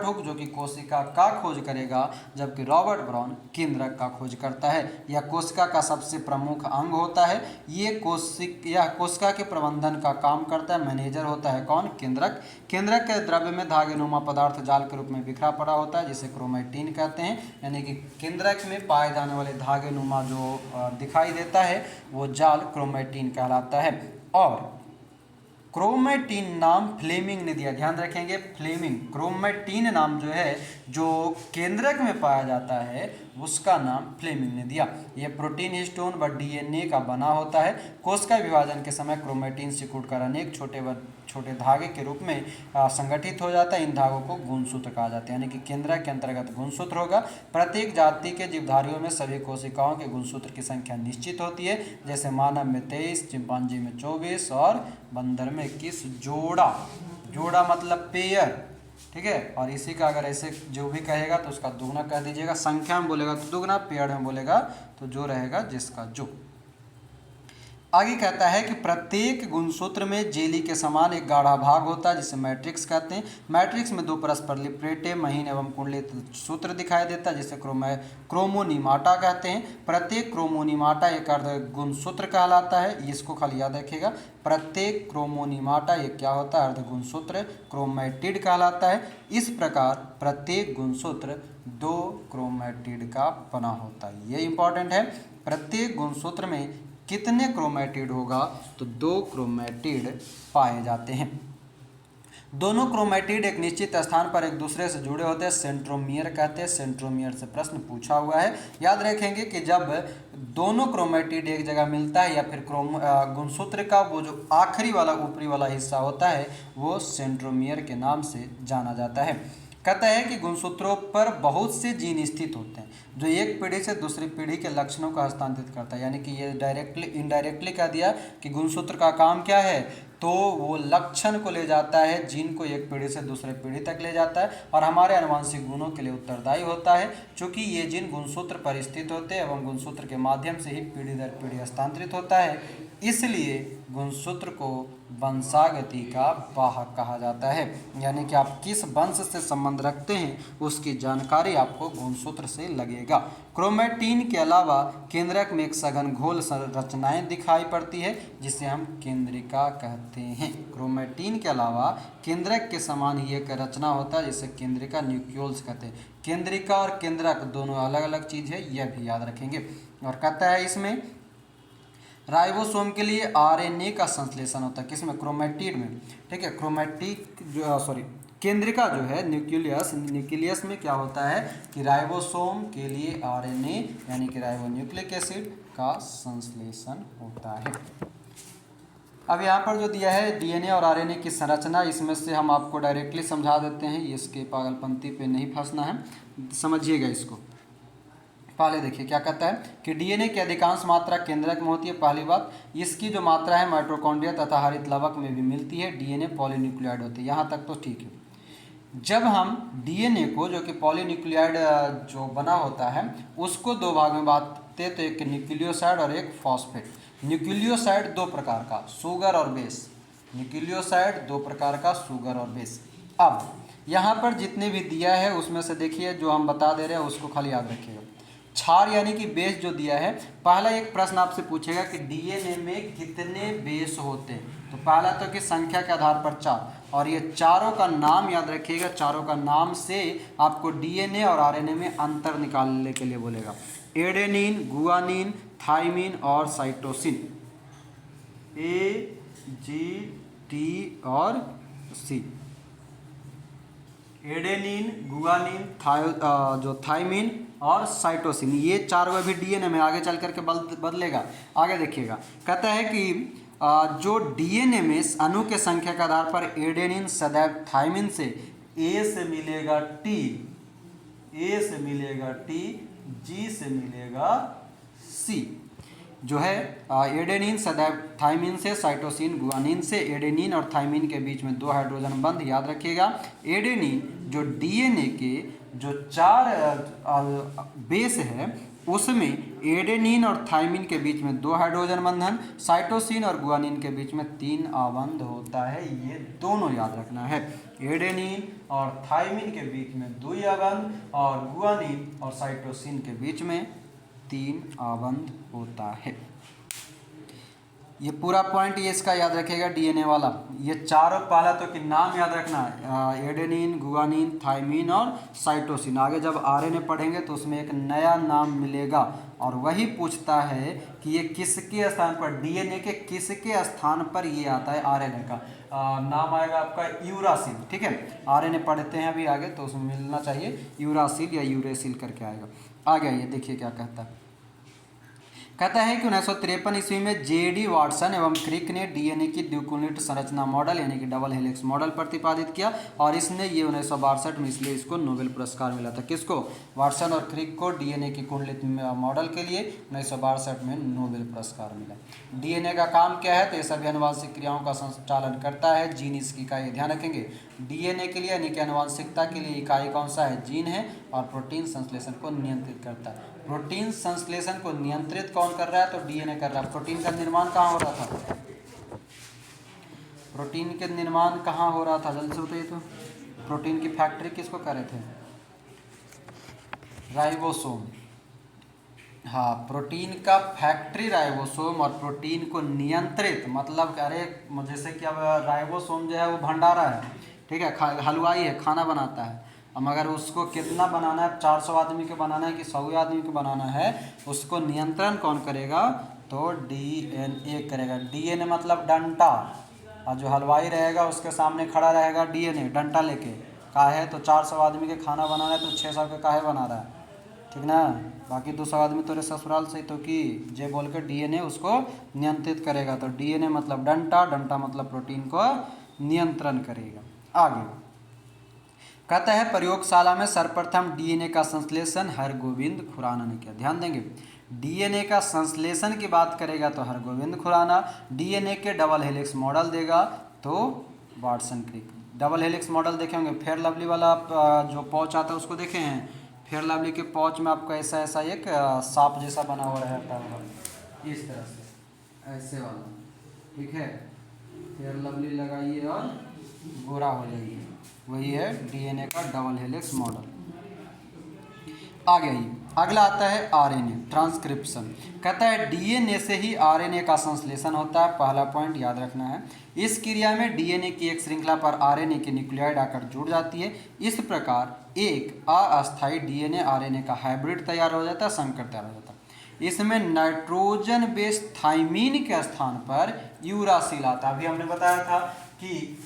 हुक जो कि कोशिका का खोज करेगा, जबकि रॉबर्ट ब्राउन केंद्रक का खोज करता है। यह कोशिका का सबसे प्रमुख अंग होता है। यह कोशिका के प्रबंधन का काम करता है। मैनेजर होता है कौन, केंद्रक। केंद्रक के द्रव्य में धागेनुमा पदार्थ जाल के रूप में बिखरा पड़ा होता है, जिसे क्रोमैटिन कहते हैं। यानी कि केंद्रक में पाए जाने वाले धागेनुमा जो दिखाई देता है वो जाल क्रोमैटिन कहलाता है। और क्रोमेटिन नाम फ्लेमिंग ने दिया। ध्यान रखेंगे, फ्लेमिंग। क्रोमेटिन नाम जो है, जो केंद्रक में पाया जाता है, उसका नाम फ्लेमिंग ने दिया। यह प्रोटीन हिस्टोन व डीएनए का बना होता है। कोशिका विभाजन के समय क्रोमेटिन सिकुड़ कर अनेक छोटे धागे के रूप में संगठित हो जाता है। इन धागों को गुणसूत्र कहा जाता है, यानी कि केंद्रक के अंतर्गत गुणसूत्र होगा। प्रत्येक जाति के जीवधारियों में सभी कोशिकाओं के गुणसूत्र की संख्या निश्चित होती है, जैसे मानव में 23, चिंपांजी में 24 और बंदर में 21। जोड़ा मतलब पेयर, ठीक है। और इसी का अगर ऐसे जो भी कहेगा तो उसका दुगना कह दीजिएगा। संख्या में बोलेगा तो दुगना, पेयर में बोलेगा तो जो रहेगा जिसका जो। आगे कहता है कि प्रत्येक गुणसूत्र में जेली के समान एक गाढ़ा भाग होता है, जिसे मैट्रिक्स कहते हैं। मैट्रिक्स में दो परस्पर लिपटे महीन एवं कुंडलित सूत्र दिखाई देता है, जिसे क्रोमोनीमाटा कहते हैं। प्रत्येक क्रोमोनीमाटा एक अर्ध गुणसूत्र कहलाता है। इसको खाली याद रखिएगा, प्रत्येक क्रोमोनीमाटा एक क्या होता है, अर्ध गुणसूत्र, क्रोमैटिड कहलाता है। इस प्रकार प्रत्येक गुणसूत्र 2 क्रोमैटिड का बना होता है। ये इंपॉर्टेंट है। प्रत्येक गुणसूत्र में कितने क्रोमैटिड होगा, तो 2 क्रोमैटिड पाए जाते हैं। दोनों क्रोमैटिड एक निश्चित स्थान पर एक दूसरे से जुड़े होते हैं, सेंट्रोमियर कहते हैं। सेंट्रोमियर से प्रश्न पूछा हुआ है। याद रखेंगे कि जब दोनों क्रोमैटिड एक जगह मिलता है या फिर गुणसूत्र का वो जो आखिरी वाला ऊपरी वाला हिस्सा होता है, वो सेंट्रोमियर के नाम से जाना जाता है। कहता है कि गुणसूत्रों पर बहुत से जीन स्थित होते हैं, जो एक पीढ़ी से दूसरी पीढ़ी के लक्षणों का हस्तांतरित करता है। यानी कि ये डायरेक्टली इनडायरेक्टली कह दिया कि गुणसूत्र का काम क्या है, तो वो लक्षण को ले जाता है, जीन को एक पीढ़ी से दूसरे पीढ़ी तक ले जाता है और हमारे आनुवंशिक गुणों के लिए उत्तरदायी होता है। चूँकि ये जीन गुणसूत्र पर स्थित होते हैं एवं गुणसूत्र के माध्यम से ही पीढ़ी दर पीढ़ी हस्तांतरित होता है, इसलिए गुणसूत्र को वंशागति का वाहक कहा जाता है। यानी कि आप किस वंश से संबंध रखते हैं, उसकी जानकारी आपको गुणसूत्र से लगेगा। क्रोमैटिन के अलावा केंद्रक में एक सघन घोल संरचनाएं दिखाई पड़ती है, जिसे हम केंद्रिका कहते हैं। क्रोमैटिन के अलावा केंद्रक के समान ही एक रचना होता है, जिसे केंद्रिका, न्यूक्लियोल्स कहते हैं। केंद्रिका और केंद्रक दोनों अलग अलग चीज़ है, यह भी याद रखेंगे। और कहता है इसमें राइबोसोम के लिए आरएनए का संश्लेषण होता है, किसमें, क्रोमैटिड में, ठीक है। केंद्रिका जो है न्यूक्लियस में क्या होता है कि राइबोसोम के लिए आरएनए यानी कि राइबोन्यूक्लिक एसिड का संश्लेषण होता है। अब यहाँ पर जो दिया है डीएनए और आरएनए की संरचना, इसमें से हम आपको डायरेक्टली समझा देते हैं, इसके पागलपंती पे नहीं फंसना है, समझिएगा इसको। पहले देखिए क्या कहता है कि डीएनए की अधिकांश मात्रा केंद्रक में होती है। पहली बात, इसकी जो मात्रा है माइटोकॉन्ड्रिया तथा हरित लवक में भी मिलती है। डीएनए पॉलीन्यूक्लियाइड होती है, यहाँ तक तो ठीक है। जब हम डीएनए को, जो कि पॉलीन्यूक्लियाइड जो बना होता है, उसको दो भाग में बांटते तो एक न्यूक्लियोसाइड और एक फॉस्फेट। न्यूक्लियोसाइड दो प्रकार का, शुगर और बेस। न्यूक्लियोसाइड दो प्रकार का, शुगर और बेस। अब यहाँ पर जितने भी दिया है उसमें से देखिए जो हम बता दे रहे हैं उसको खाली याद रखिएगा। क्षार यानी कि बेस जो दिया है, पहला एक प्रश्न आपसे पूछेगा कि डीएनए में कितने बेस होते हैं, तो पहला तो कि संख्या के आधार पर 4, और ये चारों का नाम याद रखिएगा। चारों का नाम से आपको डीएनए और आरएनए में अंतर निकालने के लिए बोलेगा। एडेनिन, गुआनिन, थाइमिन और साइटोसिन, ए, जी, टी और सी। एडेनिन, गुआनिन, थाइमिन और साइटोसिन, ये चारों भी डीएनए में आगे चल करके बदलेगा। आगे देखिएगा, कहता है कि जो डीएनए में अणु के संख्या के आधार पर एडेनिन सदैव थाइमिन से ए से मिलेगा टी, ए से मिलेगा टी, जी से मिलेगा सी। जो है एडेनिन सदैव थाइमिन से, साइटोसिन गुआनिन से। एडेनिन और थाइमिन के बीच में 2 हाइड्रोजन बंध, याद रखिएगा। एडेनिन जो डीएनए के जो 4 बेस है, उसमें एडेनिन और थाइमिन के बीच में 2 हाइड्रोजन बंधन, साइटोसिन और गुआनिन के बीच में 3 आबंध होता है। ये दोनों याद रखना है। एडेनिन और थाइमिन के बीच में 2 आबंध और गुआनिन और साइटोसिन के बीच में 3 आबंध होता है। ये पूरा पॉइंट ये इसका याद रखेगा डीएनए वाला। ये चारों पहला तो कि नाम याद रखना, एडेनिन, गुआनिन, थाइमिन और साइटोसिन। आगे जब आरएनए पढ़ेंगे तो उसमें एक नया नाम मिलेगा और वही पूछता है कि ये किसके स्थान पर, डीएनए के किसके स्थान पर ये आता है। आरएनए का नाम आएगा आपका यूरासिल। ठीक है, आरएनए पढ़ते हैं अभी आगे तो उसमें मिलना चाहिए यूरासिल या यूरेसिल करके आएगा। आगे ये देखिए क्या कहता है। कहता है कि 1953 ईस्वी में जेडी वाटसन एवं क्रिक ने डीएनए की द्विकुंडित संरचना मॉडल यानी कि डबल हेलिक्स मॉडल प्रतिपादित किया और इसने ये 1962 में, इसलिए इसको नोबेल पुरस्कार मिला था। किसको? वाटसन और क्रिक को डीएनए की कुंडलित मॉडल के लिए 1962 में नोबेल पुरस्कार मिला। डीएनए का काम क्या है? तो ये सभी अनुवांशिक क्रियाओं का संचालन करता है। जीन इसकी इकाई, ध्यान रखेंगे डीएनए के लिए यानी कि अनुवांशिकता के लिए इकाई कौन सा है? जीन है। और प्रोटीन संश्लेषण को नियंत्रित करता है। प्रोटीन संश्लेषण को नियंत्रित कौन कर रहा है? तो डीएनए कर रहा है। प्रोटीन का निर्माण कहाँ हो रहा था? प्रोटीन के निर्माण कहाँ हो रहा था? जल्दी से बताइए तो। प्रोटीन की फैक्ट्री किसको कर रहे थे? राइबोसोम। हाँ, प्रोटीन का फैक्ट्री राइबोसोम। और प्रोटीन को नियंत्रित मतलब अरे जैसे कि अब राइबोसोम जो है वो भंडारा है, ठीक है, हलवाई है, खाना बनाता है। अब अगर उसको कितना बनाना है, 400 आदमी के बनाना है कि 100 आदमी के बनाना है, उसको नियंत्रण कौन करेगा? तो डीएनए करेगा। डीएनए मतलब डंटा, और जो हलवाई रहेगा उसके सामने खड़ा रहेगा डीएनए डंटा लेके। काहे? तो 400 आदमी के खाना बनाना है तो 600 के काहे बना रहा है, ठीक ना? बाकी 200 आदमी तो ससुराल से तो कि जे बोल के डीएनए उसको नियंत्रित करेगा। तो डीएनए मतलब डंटा, डंटा मतलब प्रोटीन को नियंत्रण करेगा। आगे कहता है प्रयोगशाला में सर्वप्रथम डीएनए का संश्लेषण हरगोविंद खुराना ने किया। ध्यान देंगे, डीएनए का संश्लेषण की बात करेगा तो हरगोविंद खुराना। डीएनए के डबल हेलिक्स मॉडल देगा तो Watson Crick. Double helix model देखे होंगे, फेयर लवली वाला जो पाउच आता है उसको देखे हैं? फेयर लवली के पाउच में आपको ऐसा ऐसा एक सांप जैसा बना हुआ रहता है, इस तरह से ऐसे वाला, ठीक है। फेयर लवली लगाइए और गोरा हो जाइए, वही है डीएनए का डबल हेलिक्स मॉडल। आगे आइए, अगला आता है आरएनए ट्रांसक्रिप्शन। कहता है डीएनए से ही आरएनए का संश्लेषण होता है। पहला पॉइंट याद रखना है। इस क्रिया में डीएनए की एक श्रृंखला पर आरएनए की न्यूक्लियोइड आकर जुड़ जाती है। इस प्रकार एक अस्थायी डीएनए आरएनए का हाइब्रिड तैयार हो जाता है, संकर तैयार हो जाता है। इसमें नाइट्रोजन बेस थाइमीन के स्थान पर यूरासिल आता है। अभी हमने बताया था कि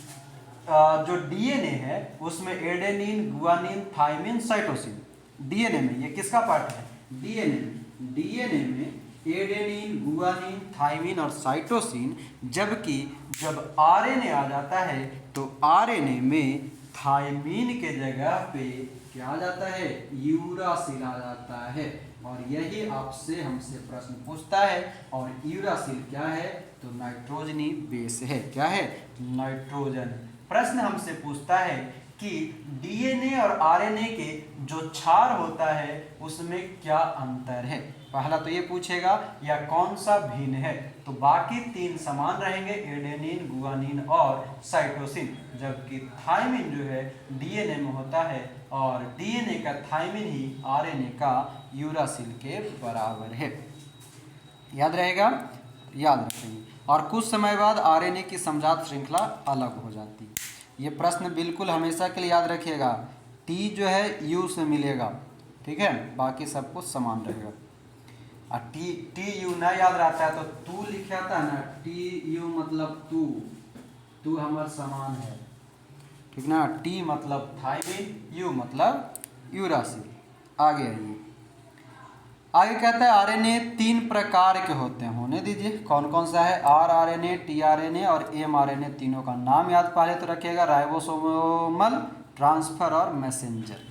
जो डीएनए है उसमें adenine, guanine, thymine, cytosine. DNA में ये किसका पार्ट है? डीएनए में एडेनिन, गुआनिन, थाइमिन और साइटोसिन। जबकि जब आरएनए आ जाता है तो आरएनए में थाइमिन के जगह पे क्या आ जाता है? यूरासिल आ जाता है। और यही आपसे हमसे प्रश्न पूछता है। और यूरासिल क्या है? तो नाइट्रोजनी बेस है। क्या है? नाइट्रोजन। प्रश्न हमसे पूछता है कि डीएनए और आरएनए के जो क्षार होता है उसमें क्या अंतर है। पहला तो ये पूछेगा या कौन सा भिन्न है, तो बाकी तीन समान रहेंगे, एडेनिन, गुआनिन और साइटोसिन। जबकि थाइमिन जो है डीएनए में होता है और डीएनए का थाइमिन ही आरएनए का यूरासिल के बराबर है। याद रहेगा? याद रखेंगे। और कुछ समय बाद आरएनए की समजात श्रृंखला अलग हो जाती है। ये प्रश्न बिल्कुल हमेशा के लिए याद रखिएगा। टी जो है यू से मिलेगा, ठीक है, बाकी सब कुछ समान रहेगा। और टी यू ना याद रहता है तो तू लिख आता है ना, टी यू मतलब तू हमार समान है, ठीक ना। टी मतलब थाइमिन, यू मतलब यूरासिल। आगे आइए, आगे कहता है आरएनए 3 प्रकार के होते हैं। होने दीजिए, कौन कौन सा है? आरआरएनए, टीआरएनए और एमआरएनए। तीनों का नाम याद पहले तो रखिएगा, राइबोसोमल, ट्रांसफर और मैसेंजर।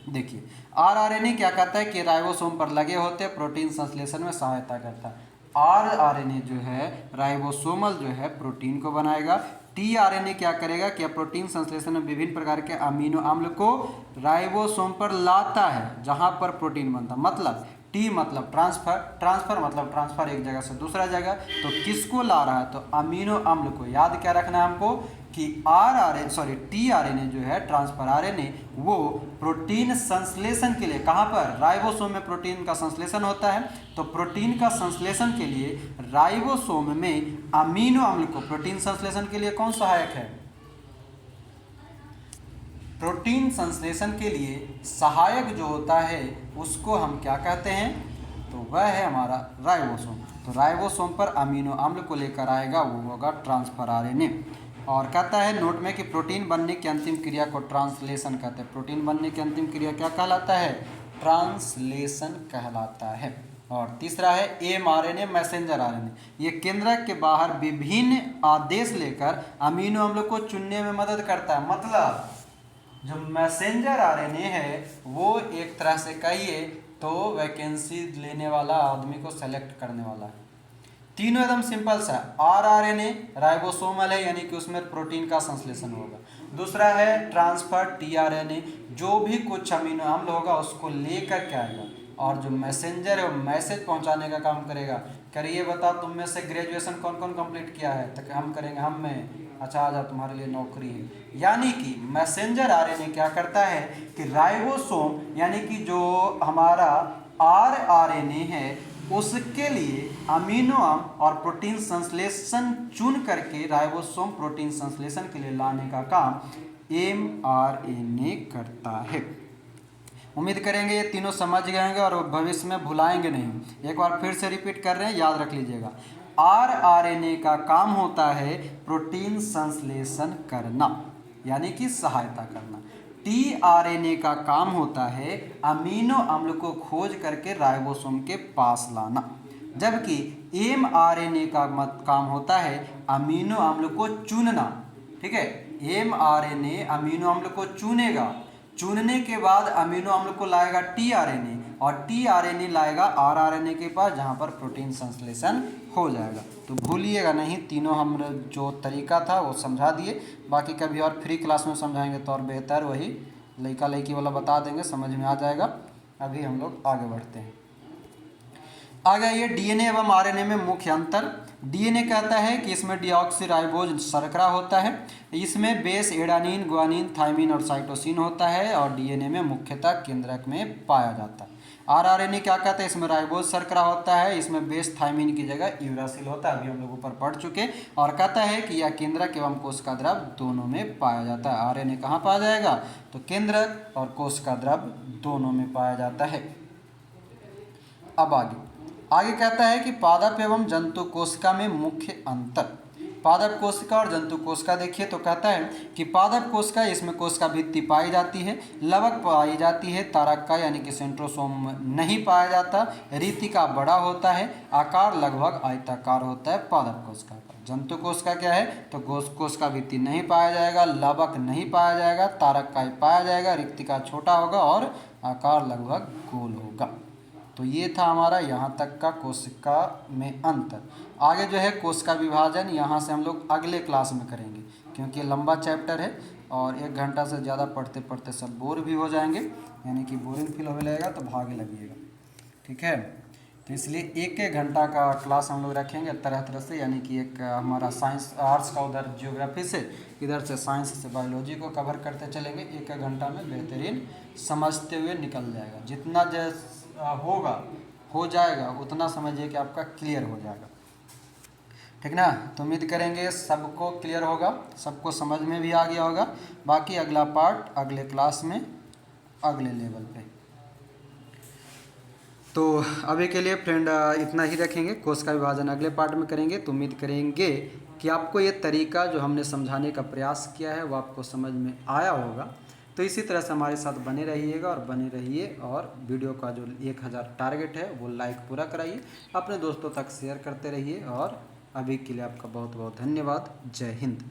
देखिए आरआरएनए क्या कहता है कि राइबोसोम पर लगे होते हैं, प्रोटीन संश्लेषण में सहायता करता है। आरआरएनए जो है राइबोसोमल जो है प्रोटीन को बनाएगा। टीआरएनए क्या करेगा कि प्रोटीन संश्लेषण में विभिन्न प्रकार के अमीनो अम्ल को राइबोसोम पर लाता है जहां पर प्रोटीन बनता है। मतलब टी मतलब ट्रांसफर, ट्रांसफर मतलब ट्रांसफर एक जगह से दूसरा जगह। तो किसको ला रहा है? तो अमीनो अम्ल को। याद क्या रखना है हमको कि टी आर एन ए जो है ट्रांसफर आर एन ए वो प्रोटीन संश्लेषण के लिए कहाँ पर राइबोसोम में प्रोटीन का संश्लेषण होता है। तो प्रोटीन का संश्लेषण के लिए राइबोसोम में अमीनो अम्ल को प्रोटीन संश्लेषण के लिए कौन सहायक है? प्रोटीन संश्लेषण के लिए सहायक जो होता है उसको हम क्या कहते हैं? तो वह है हमारा राइबोसोम। तो राइबोसोम पर अमीनो अम्ल को लेकर आएगा वो होगा ट्रांसफर आरएनए। और कहता है नोट में कि प्रोटीन बनने की अंतिम क्रिया को ट्रांसलेशन कहते हैं। प्रोटीन बनने की अंतिम क्रिया क्या कहलाता है? ट्रांसलेशन कहलाता है। और तीसरा है एमआरएनए मैसेंजर आरएनए। ये केंद्रक के बाहर विभिन्न आदेश लेकर अमीनो अम्ल को चुनने में मदद करता है। मतलब जो मैसेंजर आरएनए है वो एक तरह से कहिए तो वैकेंसी लेने वाला आदमी को सेलेक्ट करने वाला है। तीनों एकदम सिंपल सा। आरआरएनए राइबोसोमल है यानी कि उसमें प्रोटीन का संश्लेषण होगा। दूसरा है ट्रांसफर टीआरएनए, जो भी कुछ अमीनो अम्ल होगा उसको लेकर के आएगा। और जो मैसेंजर है वो मैसेज पहुंचाने का काम करेगा। करिए बता तुम में से ग्रेजुएशन कौन कौन कंप्लीट किया है? तो हम करेंगे हम में। अच्छा आ जा तुम्हारे लिए नौकरी है। यानी कि मैसेंजर आरएनए क्या करता है कि राइबोसोम यानी कि जो हमारा आरआरएनए है उसके लिए अमीनो अम्ल और प्रोटीन संश्लेषण चुन करके राइबोसोम प्रोटीन संश्लेषण के लिए लाने का काम एमआरएनए करता है। उम्मीद करेंगे ये तीनों समझ गए होंगे और भविष्य में भुलाएंगे नहीं। एक बार फिर से रिपीट कर रहे हैं, याद रख लीजिएगा। आरआरएनए का काम होता है प्रोटीन संश्लेषण करना यानी कि सहायता करना। टीआरएनए का काम होता है अमीनो अम्ल को खोज करके राइबोसोम के पास लाना। जबकि एमआरएनए का काम होता है अमीनो अम्ल को चुनना। ठीक है, एमआरएनए अमीनो अम्ल को चुनेगा, चुनने के बाद अमीनो अम्ल को लाएगा टीआरएनए और टीआरएनए लाएगा आरआरएनए के पास जहां पर प्रोटीन संश्लेषण हो जाएगा। तो भूलिएगा नहीं, तीनों हम जो तरीका था वो समझा दिए। बाकी कभी और फ्री क्लास में समझाएंगे तो और बेहतर, वही लड़का लड़की वाला बता देंगे, समझ में आ जाएगा। अभी हम लोग आगे बढ़ते हैं। आगे ये डीएनए एवं आरएनए में मुख्य अंतर। डीएनए कहता है कि इसमें डीऑक्सीराइबोज शर्करा होता है, इसमें बेस एडानिन, ग्वानिन, थाइमिन और साइटोसिन होता है और डीएनए में मुख्यतः केंद्रक में पाया जाता है। आरआरएनए क्या कहता है? इसमें राइबोज शर्करा होता है, इसमें बेस थाइमिन की जगह यूरासिल होता है, अभी हम लोग ऊपर पढ़ चुके। और कहता है कि यह केंद्रक एवं कोशिका द्रव दोनों में पाया जाता है। आरएनए कहाँ पाया जाएगा? तो केंद्रक और कोशिका द्रव दोनों में पाया जाता है। अब आगे कहता है कि पादप एवं जंतु कोशिका में मुख्य अंतर। पादप कोशिका और जंतु कोशिका देखिए तो कहता है कि पादप कोशिका इसमें कोशिका भित्ति पाई जाती है, लवक पाई जाती है, तारका यानी कि सेंट्रोसोम नहीं पाया जाता, रीतिका बड़ा होता है, आकार लगभग आयताकार होता है पादप कोशिका का। जंतु कोशिका क्या है? तो कोशिका भित्ति नहीं पाया जाएगा, लवक नहीं पाया जाएगा, तारका पाया जाएगा, रीतिका छोटा होगा और आकार लगभग गोल होगा। तो ये था हमारा यहाँ तक का कोशिका में अंतर। आगे जो है कोशिका विभाजन, यहाँ से हम लोग अगले क्लास में करेंगे क्योंकि ये लंबा चैप्टर है और 1 घंटा से ज़्यादा पढ़ते पढ़ते सब बोर भी हो जाएंगे, यानी कि बोरिंग फील होने लगेगा तो भागे लगिएगा। ठीक है, तो इसलिए 1-1 घंटा का क्लास हम लोग रखेंगे तरह तरह से, यानी कि एक हमारा साइंस आर्ट्स का उधर जियोग्राफी से, इधर से साइंस से बायोलॉजी को कवर करते चलेंगे। 1-1 घंटा में बेहतरीन समझते हुए निकल जाएगा। जितना हो जाएगा उतना समझिए कि आपका क्लियर हो जाएगा। ठीक ना? तो उम्मीद करेंगे सबको क्लियर होगा, सबको समझ में भी आ गया होगा। बाकी अगला पार्ट अगले क्लास में अगले लेवल पे। तो अभी के लिए फ्रेंड इतना ही रखेंगे, कोशिका विभाजन अगले पार्ट में करेंगे। तो उम्मीद करेंगे कि आपको ये तरीका जो हमने समझाने का प्रयास किया है वो आपको समझ में आया होगा। तो इसी तरह से हमारे साथ बने रहिएगा और बने रहिए, और वीडियो का जो 1000 टारगेट है वो लाइक पूरा कराइए, अपने दोस्तों तक शेयर करते रहिए। और अभी के लिए आपका बहुत बहुत धन्यवाद। जय हिंद।